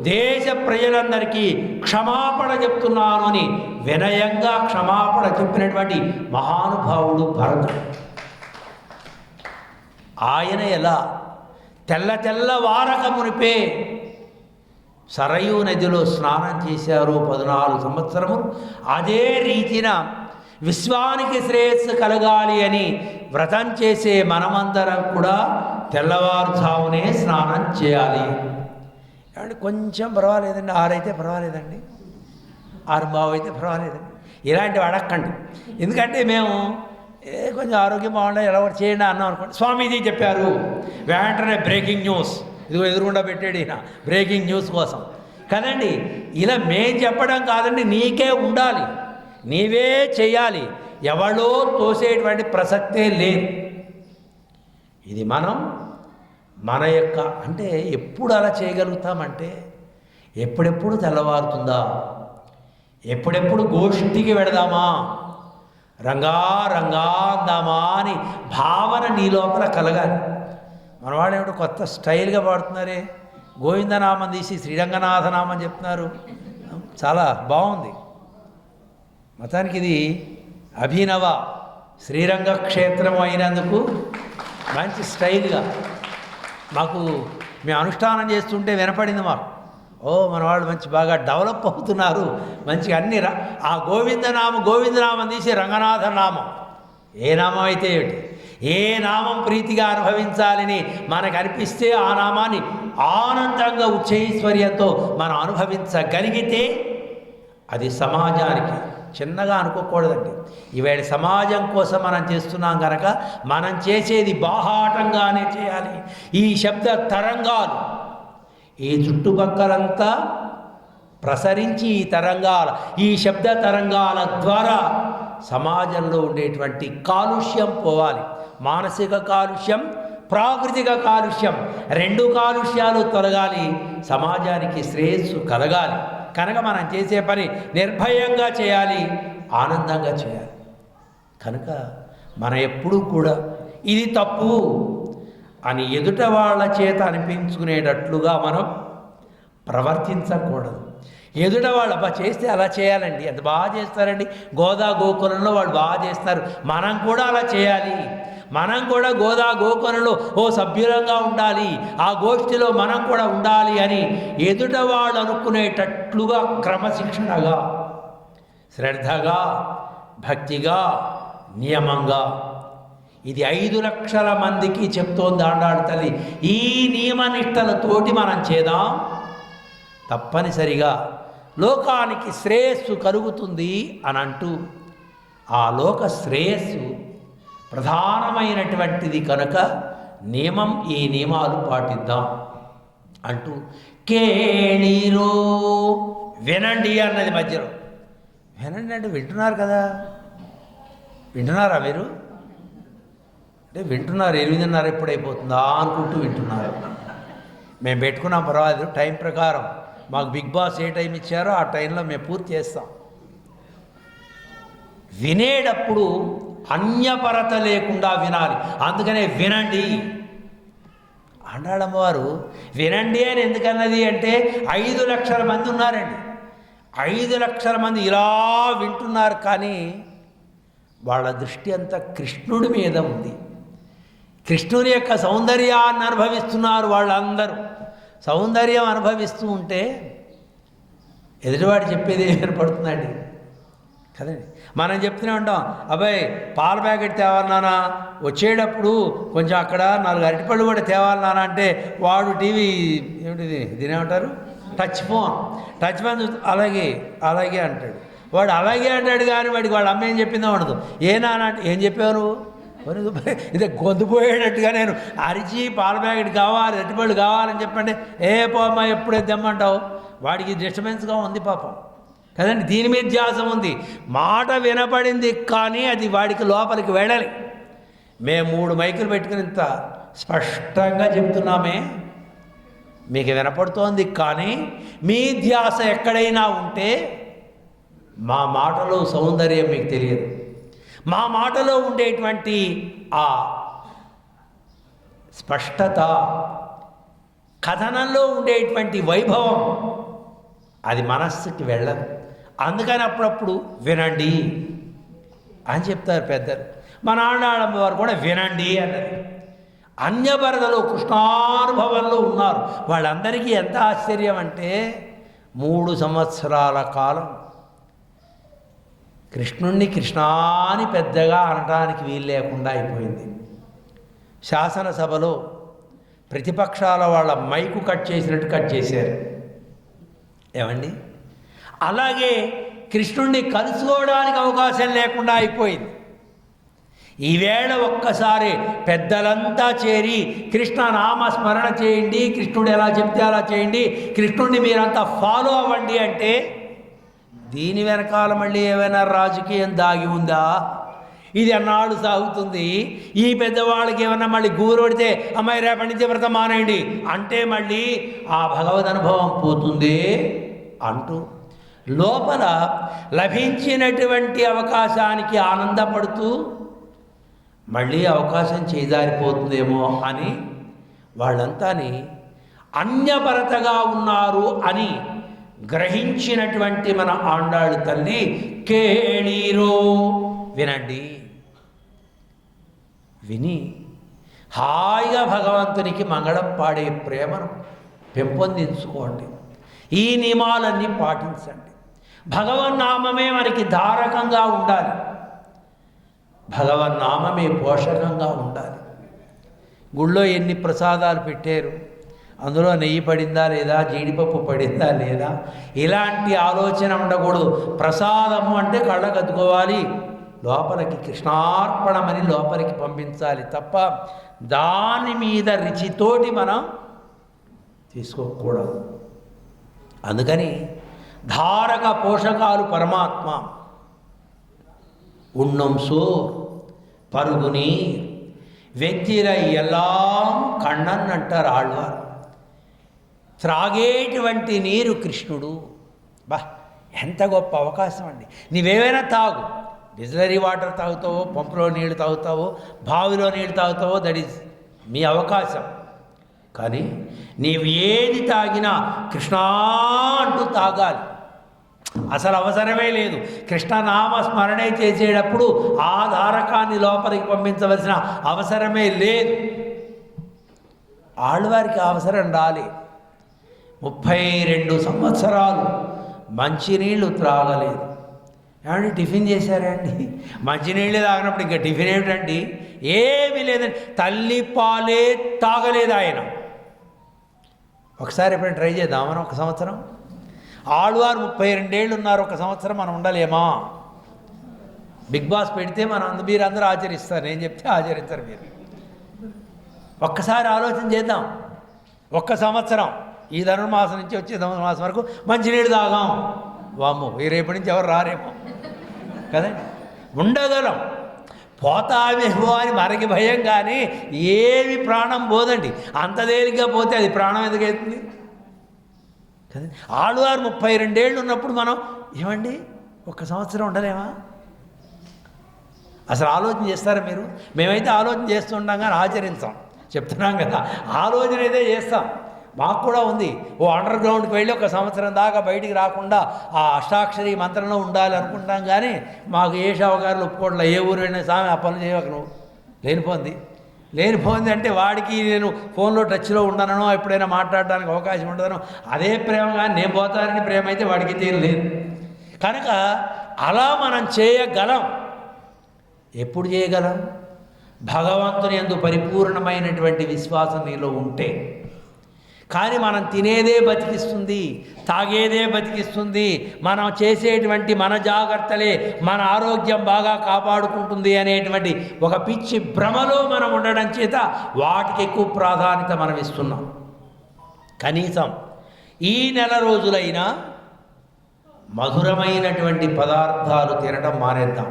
[SPEAKER 1] దేశ ప్రజలందరికీ క్షమాపణ చెప్తున్నాను అని వినయంగా క్షమాపణ చెప్పినటువంటి మహానుభావుడు భరతుడు. ఆయన ఎలా తెల్లవారక మునిపే సరయూ నదిలో స్నానం చేశారు 14 సంవత్సరములు. అదే రీతిన విశ్వానికి శ్రేయస్సు కలగాలి అని వ్రతం చేసే మనమందరం కూడా తెల్లవారుజామునే స్నానం చేయాలి. అంటే కొంచెం పర్వాలేదండి, 6 అయితే పర్వాలేదండి, 6:15 అయితే పర్వాలేదండి, ఇలాంటివి అడక్కండి. ఎందుకంటే మేము కొంచెం ఆరోగ్యం బాగుండాలి ఎలా చేయండి అన్నాం అనుకోండి, స్వామీజీ చెప్పారు, వెంటనే బ్రేకింగ్ న్యూస్, ఇదిగో ఎదురుగుండా పెట్టాడు ఈయన బ్రేకింగ్ న్యూస్ కోసం కదండి. ఇలా మేం చెప్పడం కాదండి, నీకే ఉండాలి, నీవే చేయాలి, ఎవడో తోసేటువంటి ప్రసక్తే లేదు. ఇది మన యొక్క అంటే ఎప్పుడు అలా చేయగలుగుతామంటే ఎప్పుడెప్పుడు తెల్లవారుతుందా, ఎప్పుడెప్పుడు గోష్ఠికి వెడదామా, రంగా అందామా అని భావన నీ లోపల కలగాలి. మనవాడు ఏమిటో కొత్త స్టైల్గా పాడుతున్నారే, గోవిందనామం తీసి శ్రీరంగనాథనామం చెప్తున్నారు, చాలా బాగుంది. మొత్తానికి ఇది అభినవ శ్రీరంగ క్షేత్రం అయినందుకు మంచి స్టైల్గా మాకు మేము అనుష్ఠానం చేస్తుంటే వినపడింది మాకు. మన వాళ్ళు మంచి బాగా డెవలప్ అవుతున్నారు, మంచిగా అన్ని ఆ గోవిందనామం తీసి రంగనాథ నామం, ఏ నామం అయితే ఏమిటి, ఏ నామం ప్రీతిగా అనుభవించాలని మనకు అనిపిస్తే ఆ నామాన్ని ఆనందంగా ఉచ్చైశ్వర్యంతో మనం అనుభవించగలిగితే అది సమాజానికి చిన్నగా అనుకోకూడదండి. ఈవేళ సమాజం కోసం మనం చేస్తున్నాం కనుక మనం చేసేది బాహాటంగానే చేయాలి. ఈ శబ్ద తరంగాలు ఈ చుట్టుపక్కలంతా ప్రసరించి ఈ శబ్ద తరంగాల ద్వారా సమాజంలో ఉండేటువంటి కాలుష్యం పోవాలి. మానసిక కాలుష్యం, ప్రాకృతిక కాలుష్యం, రెండు కాలుష్యాలు తొలగాలి. సమాజానికి శ్రేయస్సు కలగాలి. కనుక మనం చేసే పని నిర్భయంగా చేయాలి, ఆనందంగా చేయాలి. కనుక మనం ఎప్పుడూ కూడా ఇది తప్పు అని ఎదుట వాళ్ళ చేత అనిపించుకునేటట్లుగా మనం ప్రవర్తించకూడదు. ఎదుట వాళ్ళు అబ్బా చేస్తే అలా చేయాలండి, ఎంత బాగా చేస్తారండి, గోదా గోకులంలో వాళ్ళు బాగా చేస్తారు, మనం కూడా అలా చేయాలి, మనం కూడా గోదా గోకులంలో సభ్యులంగా ఉండాలి, ఆ గోష్ఠిలో మనం కూడా ఉండాలి అని ఎదుట వాళ్ళు అనుకునేటట్లుగా క్రమశిక్షణగా, శ్రద్ధగా, భక్తిగా, నియమంగా ఇది 5 లక్షల మందికి చెప్తోంది ఆండాళ్ళ తల్లి. ఈ నియమనిష్టలతోటి మనం చేద్దాం, తప్పనిసరిగా లోకానికి శ్రేయస్సు కలుగుతుంది అని అంటూ ఆ లోక శ్రేయస్సు ప్రధానమైనటువంటిది కనుక ఈ నియమాలు పాటిద్దాం అంటూ కేళిరో వినండి అన్నది మధ్యలో. వినండి అంటే వింటున్నారు కదా, వింటున్నారా మీరు? అంటే వింటున్నారు, 8:30 ఎప్పుడైపోతుందా అనుకుంటూ వింటున్నారు. మేము పెట్టుకున్నాం, పర్వాలేదు, టైం ప్రకారం మాకు బిగ్ బాస్ ఏ టైం ఇచ్చారో ఆ టైంలో మేము పూర్తి చేస్తాం. వినేటప్పుడు అన్యపరత లేకుండా వినాలి. అందుకనే వినండి ఆండాళమ్మవారు. వినండి అని ఎందుకన్నది అంటే 5 లక్షల మంది ఉన్నారండి. 5 లక్షల మంది ఇలా వింటున్నారు, కానీ వాళ్ళ దృష్టి అంతా కృష్ణుడి మీద ఉంది. కృష్ణుని యొక్క సౌందర్యాన్ని అనుభవిస్తున్నారు వాళ్ళందరూ. సౌందర్యం అనుభవిస్తూ ఉంటే ఎదుటివాడు చెప్పేది ఏర్పడుతుందండి కదండి. మనం చెప్తూనే ఉంటాం, అబ్బాయి పాల ప్యాకెట్ తేవాలన్నానా, వచ్చేటప్పుడు కొంచెం అక్కడ 4 అరటిపళ్ళు కూడా తేవాలన్నానా అంటే వాడు టీవీ ఏమిటిది దీనేమంటారు, టచ్ ఫోన్ అలాగే అలాగే అంటాడు. వాడు అలాగే అంటాడు, కానీ వాడికి వాళ్ళ అమ్మ ఏం చెప్పిందో ఉండదు. ఏనానంటే ఏం చెప్పావు నువ్వు, ఇదే గొంతుపోయేటట్టుగా నేను అరిచి పాల ప్యాకెట్ కావాలి, అరటిపళ్ళు కావాలని చెప్పండి, ఏ పోమ్మా ఎప్పుడే తెమ్మంటావు. వాడికి డిస్టర్బెన్స్గా ఉంది పాపం కదండి. దీని మీద ధ్యాసం ఉంది. మాట వినపడింది కానీ అది వాడికి లోపలికి వెళ్ళాలి. మేము 3 మైకులు పెట్టుకుని ఇంత స్పష్టంగా చెప్తున్నామే, మీకు వినపడుతోంది, కానీ మీ ధ్యాస ఎక్కడైనా ఉంటే మా మాటలో సౌందర్యం మీకు తెలియదు. మా మాటలో ఉండేటువంటి ఆ స్పష్టత, కథనంలో ఉండేటువంటి వైభవం అది మనస్సుకి వెళ్ళదు. అందుకని అప్పుడప్పుడు వినండి అని చెప్తారు పెద్దలు. మన ఆండాళమ్మ వారు కూడా వినండి అన్నది. అన్యపరదలో కృష్ణానుభవంలో ఉన్నారు. వాళ్ళందరికీ ఎంత ఆశ్చర్యం అంటే 3 సంవత్సరాల కాలం కృష్ణుణ్ణి కృష్ణాని పెద్దగా అనడానికి వీలు లేకుండా అయిపోయింది. శాసనసభలో ప్రతిపక్షాల వాళ్ళ మైకు కట్ చేసినట్టు కట్ చేశారు. ఏమండి, అలాగే కృష్ణుణ్ణి కలుసుకోవడానికి అవకాశం లేకుండా అయిపోయింది. ఈవేళ ఒక్కసారి పెద్దలంతా చేరి కృష్ణ నామస్మరణ చేయండి, కృష్ణుడు ఎలా చెప్తే అలా చేయండి, కృష్ణుడిని మీరంతా ఫాలో అవ్వండి అంటే దీని వెనకాల మళ్ళీ ఏమైనా రాజకీయం దాగి ఉందా? ఇది అన్నాళ్ళు సాగుతుంది. ఈ పెద్దవాళ్ళకి ఏమన్నా మళ్ళీ గూరొడితే అమ్మాయి రేపటి నుంచి వ్రతం మానేయండి అంటే మళ్ళీ ఆ భగవద్ అనుభవం పోతుంది అంటూ లోపల లభించినటువంటి అవకాశానికి ఆనందపడుతూ మళ్ళీ అవకాశం చేజారిపోతుందేమో అని వాళ్ళంతాని అన్యపరతగా ఉన్నారు అని గ్రహించినటువంటి మన ఆండాళ్ళు తల్లి కేళీరో వినండి, విని హాయిగా భగవంతునికి మంగళం పాడే ప్రేమను పెంపొందించుకోండి. ఈ నియమాలన్నీ పాటించండి. భగవన్నామమే మనకి ధారకంగా ఉండాలి, భగవన్నామమే పోషకంగా ఉండాలి. గుళ్ళో ఎన్ని ప్రసాదాలు పెట్టారు, అందులో నెయ్యి పడిందా లేదా, జీడిపప్పు పడిందా లేదా, ఇలాంటి ఆలోచన ఉండకూడదు. ప్రసాదము అంటే కళ్ళకు అద్దుకోవాలి, లోపలికి కృష్ణార్పణమని లోపలికి పంపించాలి తప్ప దాని మీద రుచితోటి మనం తీసుకోకూడదు. అందుకని ధారక పోషకాలు పరమాత్మ. உண்ணும் சோர் పరుగు నీర్ వెచ్చిరై ఎల్లాం కണ്ണన్ అంటారు ఆళ్వారు. త్రాగేటువంటి నీరు కృష్ణుడు. బా, ఎంత గొప్ప అవకాశం అండి. నీవేమైనా తాగు, బిస్లరీ వాటర్ తాగుతావో, పంపులో నీళ్ళు తాగుతావో, బావిలో నీళ్ళు తాగుతావో, దట్ ఈజ్ మీ అవకాశం. కానీ నీవు ఏది తాగినా కృష్ణా అంటూ తాగాలి. అసలు అవసరమే లేదు. కృష్ణనామ స్మరణే చేసేటప్పుడు ఆ ధారకాన్ని లోపలికి పంపించవలసిన అవసరమే లేదు. ఆళ్వారికి అవసరం రాలే. 32 సంవత్సరాలు మంచినీళ్ళు త్రాగలేదు. ఏమంటే టిఫిన్ చేశారండి? మంచినీళ్ళే తాగినప్పుడు ఇంకా టిఫిన్ ఏమిటండి? ఏమీ లేదండి. తల్లి పాలే తాగలేదు ఆయన. ఒకసారి ఎప్పుడైనా ట్రై చేద్దామని, ఒక సంవత్సరం. ఆళ్వారు 32 ఏళ్ళు ఉన్నారు, ఒక సంవత్సరం మనం ఉండలేమా? బిగ్ బాస్ పెడితే మీరు అందరూ ఆచరిస్తారు, నేను చెప్తే ఆచరిస్తారు మీరు. ఒక్కసారి ఆలోచన చేద్దాం. ఒక్క సంవత్సరం, ఈ ధనుర్మాసం నుంచి వచ్చే ధనుర్మాసం వరకు మంచినీళ్ళు తాగాం. వామ్మో, రేపటి నుంచి ఎవరు రారేమో కదండి. ఉండగలం, పోతామేమో అని మనకి భయం, కానీ ఏమి ప్రాణం పోదండి. అంత తేలిగ్గా పోతే అది ప్రాణం ఎందుకవుతుంది కదండి. ఆళ్వారు 32 ఏళ్ళు ఉన్నప్పుడు మనం ఏమండి ఒక్క సంవత్సరం ఉండలేమా? అసలు ఆలోచన చేస్తారా మీరు? మేమైతే ఆలోచన చేస్తుంటాం కానీ ఆచరించాం. చెప్తున్నాం కదా, ఆలోచన అయితే చేస్తాం. మాకు కూడా ఉంది. అండర్ గ్రౌండ్కి వెళ్ళి ఒక సంవత్సరం దాకా బయటికి రాకుండా ఆ అష్టాక్షరి మంత్రంలో ఉండాలి అనుకుంటాం, కానీ మాకు ఏ షావుకారులు ఒప్పుకోవట్లే. ఏ ఊరు వెళ్ళినా సామి ఆ పనులు చేయక నువ్వు లేనిపోంది అంటే వాడికి నేను ఫోన్లో టచ్లో ఉండనో, ఎప్పుడైనా మాట్లాడడానికి అవకాశం ఉండదనో అదే ప్రేమ. కానీ నేను పోతానని ప్రేమ అయితే వాడికి తెలియలేదు. కనుక అలా మనం చేయగలం. ఎప్పుడు చేయగలం? భగవంతుని యందు పరిపూర్ణమైనటువంటి విశ్వాసం నీలో ఉంటే. కానీ మనం తినేదే బతికిస్తుంది, తాగేదే బతికిస్తుంది, మనం చేసేటువంటి మన జాగ్రత్తలే మన ఆరోగ్యం బాగా కాపాడుకుంటుంది అనేటువంటి ఒక పిచ్చి భ్రమలో మనం ఉండడం చేత వాటికి ఎక్కువ ప్రాధాన్యత మనం ఇస్తున్నాం. కనీసం ఈ నెల రోజులైనా మధురమైనటువంటి పదార్థాలు తినడం మానేద్దాం.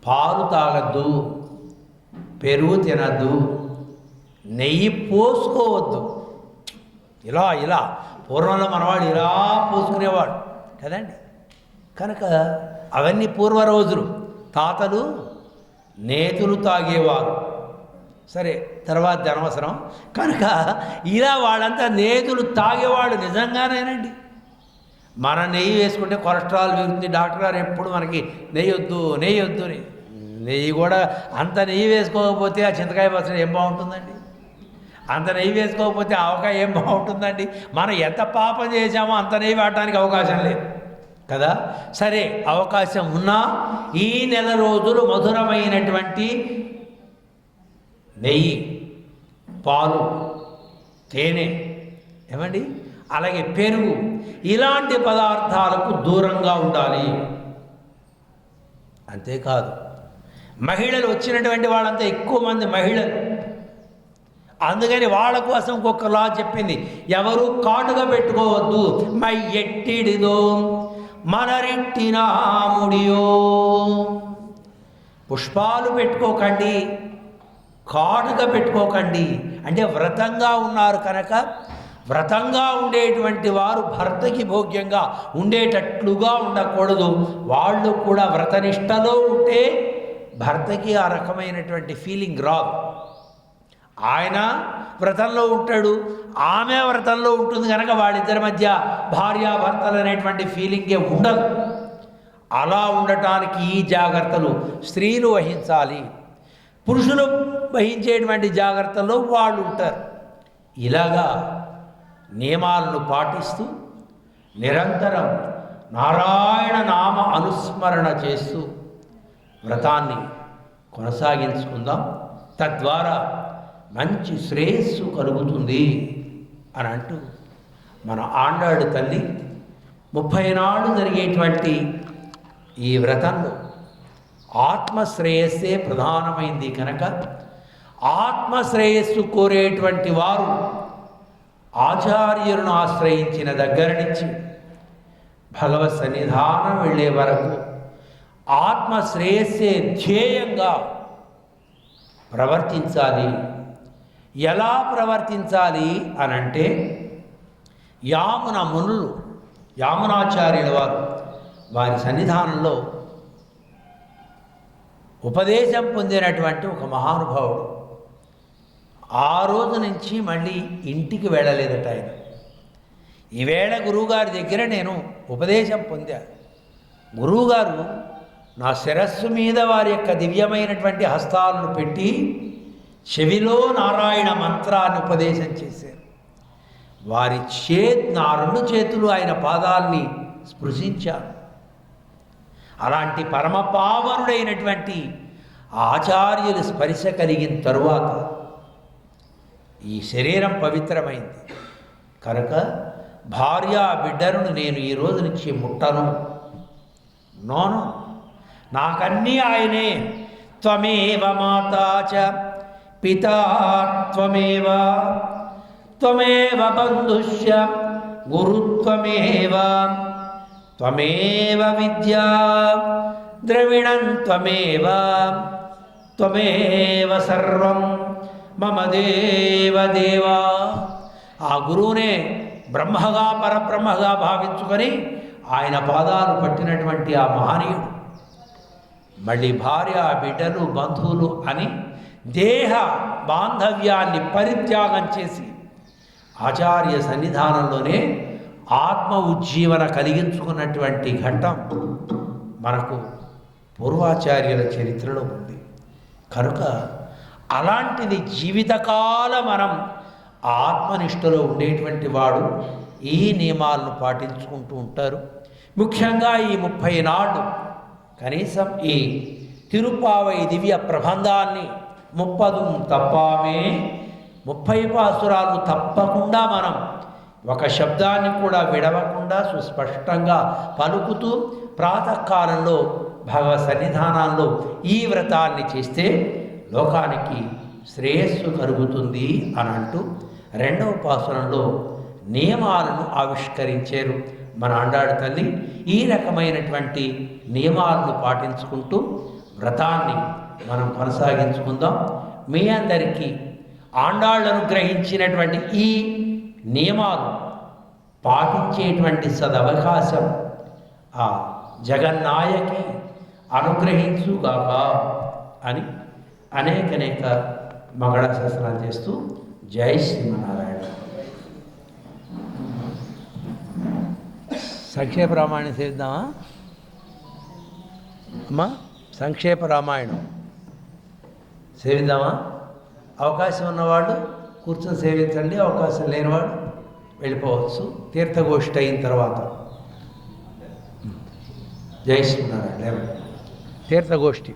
[SPEAKER 1] పాలు తాగద్దు, పెరుగు తినద్దు, నెయ్యి పోసుకోవద్దు. ఇలా పూర్వంలో మనవాడు ఇలా పోసుకునేవాడు కదండి. కనుక అవన్నీ పూర్వ రోజులు. తాతలు నేతులు తాగేవారు. సరే, తర్వాత అనవసరం. కనుక ఇలా వాళ్ళంతా నేతులు తాగేవాడు నిజంగానేనండి. మన నెయ్యి వేసుకుంటే కొలెస్ట్రాల్ పెరుగుతుంది. డాక్టర్ గారు ఎప్పుడు మనకి నెయ్యి వద్దు నెయ్యి కూడా అంత నెయ్యి వేసుకోకపోతే ఆ చింతకాయ పచ్చడి ఏం బాగుంటుందండి? అంత నెయ్యి వేసుకోకపోతే ఆవకాయ ఏం బాగుంటుందండి? మనం ఎంత పాపం చేశామో అంత నెయ్యి వాడటానికి అవకాశం లేదు కదా. సరే, అవకాశం ఉన్నా ఈ నెల రోజులు మధురమైనటువంటి నెయ్యి, పాలు, తేనె, ఏమండి, అలాగే పెరుగు, ఇలాంటి పదార్థాలకు దూరంగా ఉండాలి. అంతేకాదు, మహిళలు వచ్చినటువంటి వాళ్ళంతా ఎక్కువ మంది మహిళలు. అందుకని వాళ్ళ కోసం ఇంకొక లా చెప్పింది. ఎవరు కాటుగా పెట్టుకోవద్దు. మై ఎట్టిడిదో మనరెట్టినా ముడియో. పుష్పాలు పెట్టుకోకండి, కాటుగా పెట్టుకోకండి. అంటే వ్రతంగా ఉన్నారు కనుక, వ్రతంగా ఉండేటువంటి వారు భర్తకి భోగ్యంగా ఉండేటట్లుగా ఉండకూడదు. వాళ్ళు కూడా వ్రతనిష్టలో ఉంటే భర్తకి ఆ రకమైనటువంటి ఫీలింగ్ రాదు. ఆయన వ్రతంలో ఉంటాడు, ఆమె వ్రతంలో ఉంటుంది కనుక వాళ్ళిద్దరి మధ్య భార్యాభర్తలు అనేటువంటి ఫీలింగే ఉండదు. అలా ఉండటానికి ఈ జాగ్రత్తలు స్త్రీలు వహించాలి. పురుషులు వహించేటువంటి జాగ్రత్తల్లో వాళ్ళు ఉంటారు. ఇలాగా నియమాలను పాటిస్తూ నిరంతరం నారాయణ నామ అనుస్మరణ చేస్తూ వ్రతాన్ని కొనసాగించుకుందాం. తద్వారా మంచి శ్రేయస్సు కలుగుతుంది. అని అంటూ మన ఆండాడు తల్లి 30 నాళ్ళు జరిగేటువంటి ఈ వ్రతంలో ఆత్మశ్రేయస్సే ప్రధానమైంది కనుక ఆత్మశ్రేయస్సు కోరేటువంటి వారు ఆచార్యులను ఆశ్రయించిన దగ్గర నుంచి భగవత్ సన్నిధానం వెళ్ళే వరకు ఆత్మశ్రేయస్సే ధ్యేయంగా ప్రవర్తించాలి. ఎలా ప్రవర్తించాలి అనంటే యామున మునులు, యామునాచార్యుల వారి సన్నిధానంలో ఉపదేశం పొందినటువంటి ఒక మహానుభావుడు ఆ రోజు నుంచి మళ్ళీ ఇంటికి వెళ్ళలేదట ఆయన. ఈవేళ గురువుగారి దగ్గర నేను ఉపదేశం పొందా. గురువుగారు నా శిరస్సు మీద వారి యొక్క దివ్యమైనటువంటి హస్తాలను పెట్టి చెవిలో నారాయణ మంత్రాన్ని ఉపదేశం చేశారు. వారి నా 2 చేతులు ఆయన పాదాలని స్పృశించారు. అలాంటి పరమపావనుడైనటువంటి ఆచార్యుల స్పర్శ కలిగిన తరువాత ఈ శరీరం పవిత్రమైంది కనుక భార్య బిడ్డలను నేను ఈ రోజు నుంచి ముట్టను. నోను, నాకన్నీ ఆయనే. త్వమేవ మాతా చ పితా త్వమేవ త్వమేవ బంధుశ్చ గురుత్వమేవ త్వమేవ విద్యా ద్రవిణం త్వమేవ త్వమేవ సర్వం మమ దేవదేవా. ఆ గురువునే బ్రహ్మగా పరబ్రహ్మగా భావించుకొని ఆయన పాదాలు పట్టినటువంటి ఆ మహనీయుడు మళ్ళీ భార్య బిడ్డలు బంధువులు అని దేహ బాంధవ్యాన్ని పరిత్యాగం చేసి ఆచార్య సన్నిధానంలోనే ఆత్మ ఉజ్జీవన కలిగించుకున్నటువంటి ఘట్టం మనకు పూర్వాచార్యుల చరిత్రలో ఉంది కనుక అలాంటిది జీవితకాలం మనం ఆత్మనిష్టలో ఉండేటువంటి వాడు ఈ నియమాలను పాటించుకుంటూ ఉంటారు. ముఖ్యంగా ఈ 30 నాళ్ళు కనీసం ఈ తిరుపావై దివ్య ప్రబంధాన్ని 30 తప్పామే 30 పాసురాలు తప్పకుండా మనం ఒక శబ్దాన్ని కూడా విడవకుండా సుస్పష్టంగా పలుకుతూ ప్రాతకాలంలో భగవత్ సన్నిధానాల్లో ఈ వ్రతాన్ని చేస్తే లోకానికి శ్రేయస్సు కలుగుతుంది అని అంటూ 2వ పాసురంలో నియమాలను ఆవిష్కరించారు మన ఆండాడు తల్లి. ఈ రకమైనటువంటి నియమాలను పాటించుకుంటూ వ్రతాన్ని మనం కొనసాగించుకుందాం. మీ అందరికీ ఆండాళ్లను గ్రహించినటువంటి ఈ నియమాలు పాటించేటువంటి సదవకాశం ఆ జగన్నాయకి అనుగ్రహించుగాక అని అనేక మంగళాశాసనాలు చేస్తూ జై శ్రీమన్నారాయణ. సంక్షేప రామాయణం చేద్దామా అమ్మా? సంక్షేప రామాయణం సేవిద్దామా? అవకాశం ఉన్నవాళ్ళు కూర్చొని సేవించండి, అవకాశం లేనివాడు వెళ్ళిపోవచ్చు తీర్థగోష్ఠి అయిన తర్వాత. జై శ్రీనారాయణ. తీర్థగోష్ఠి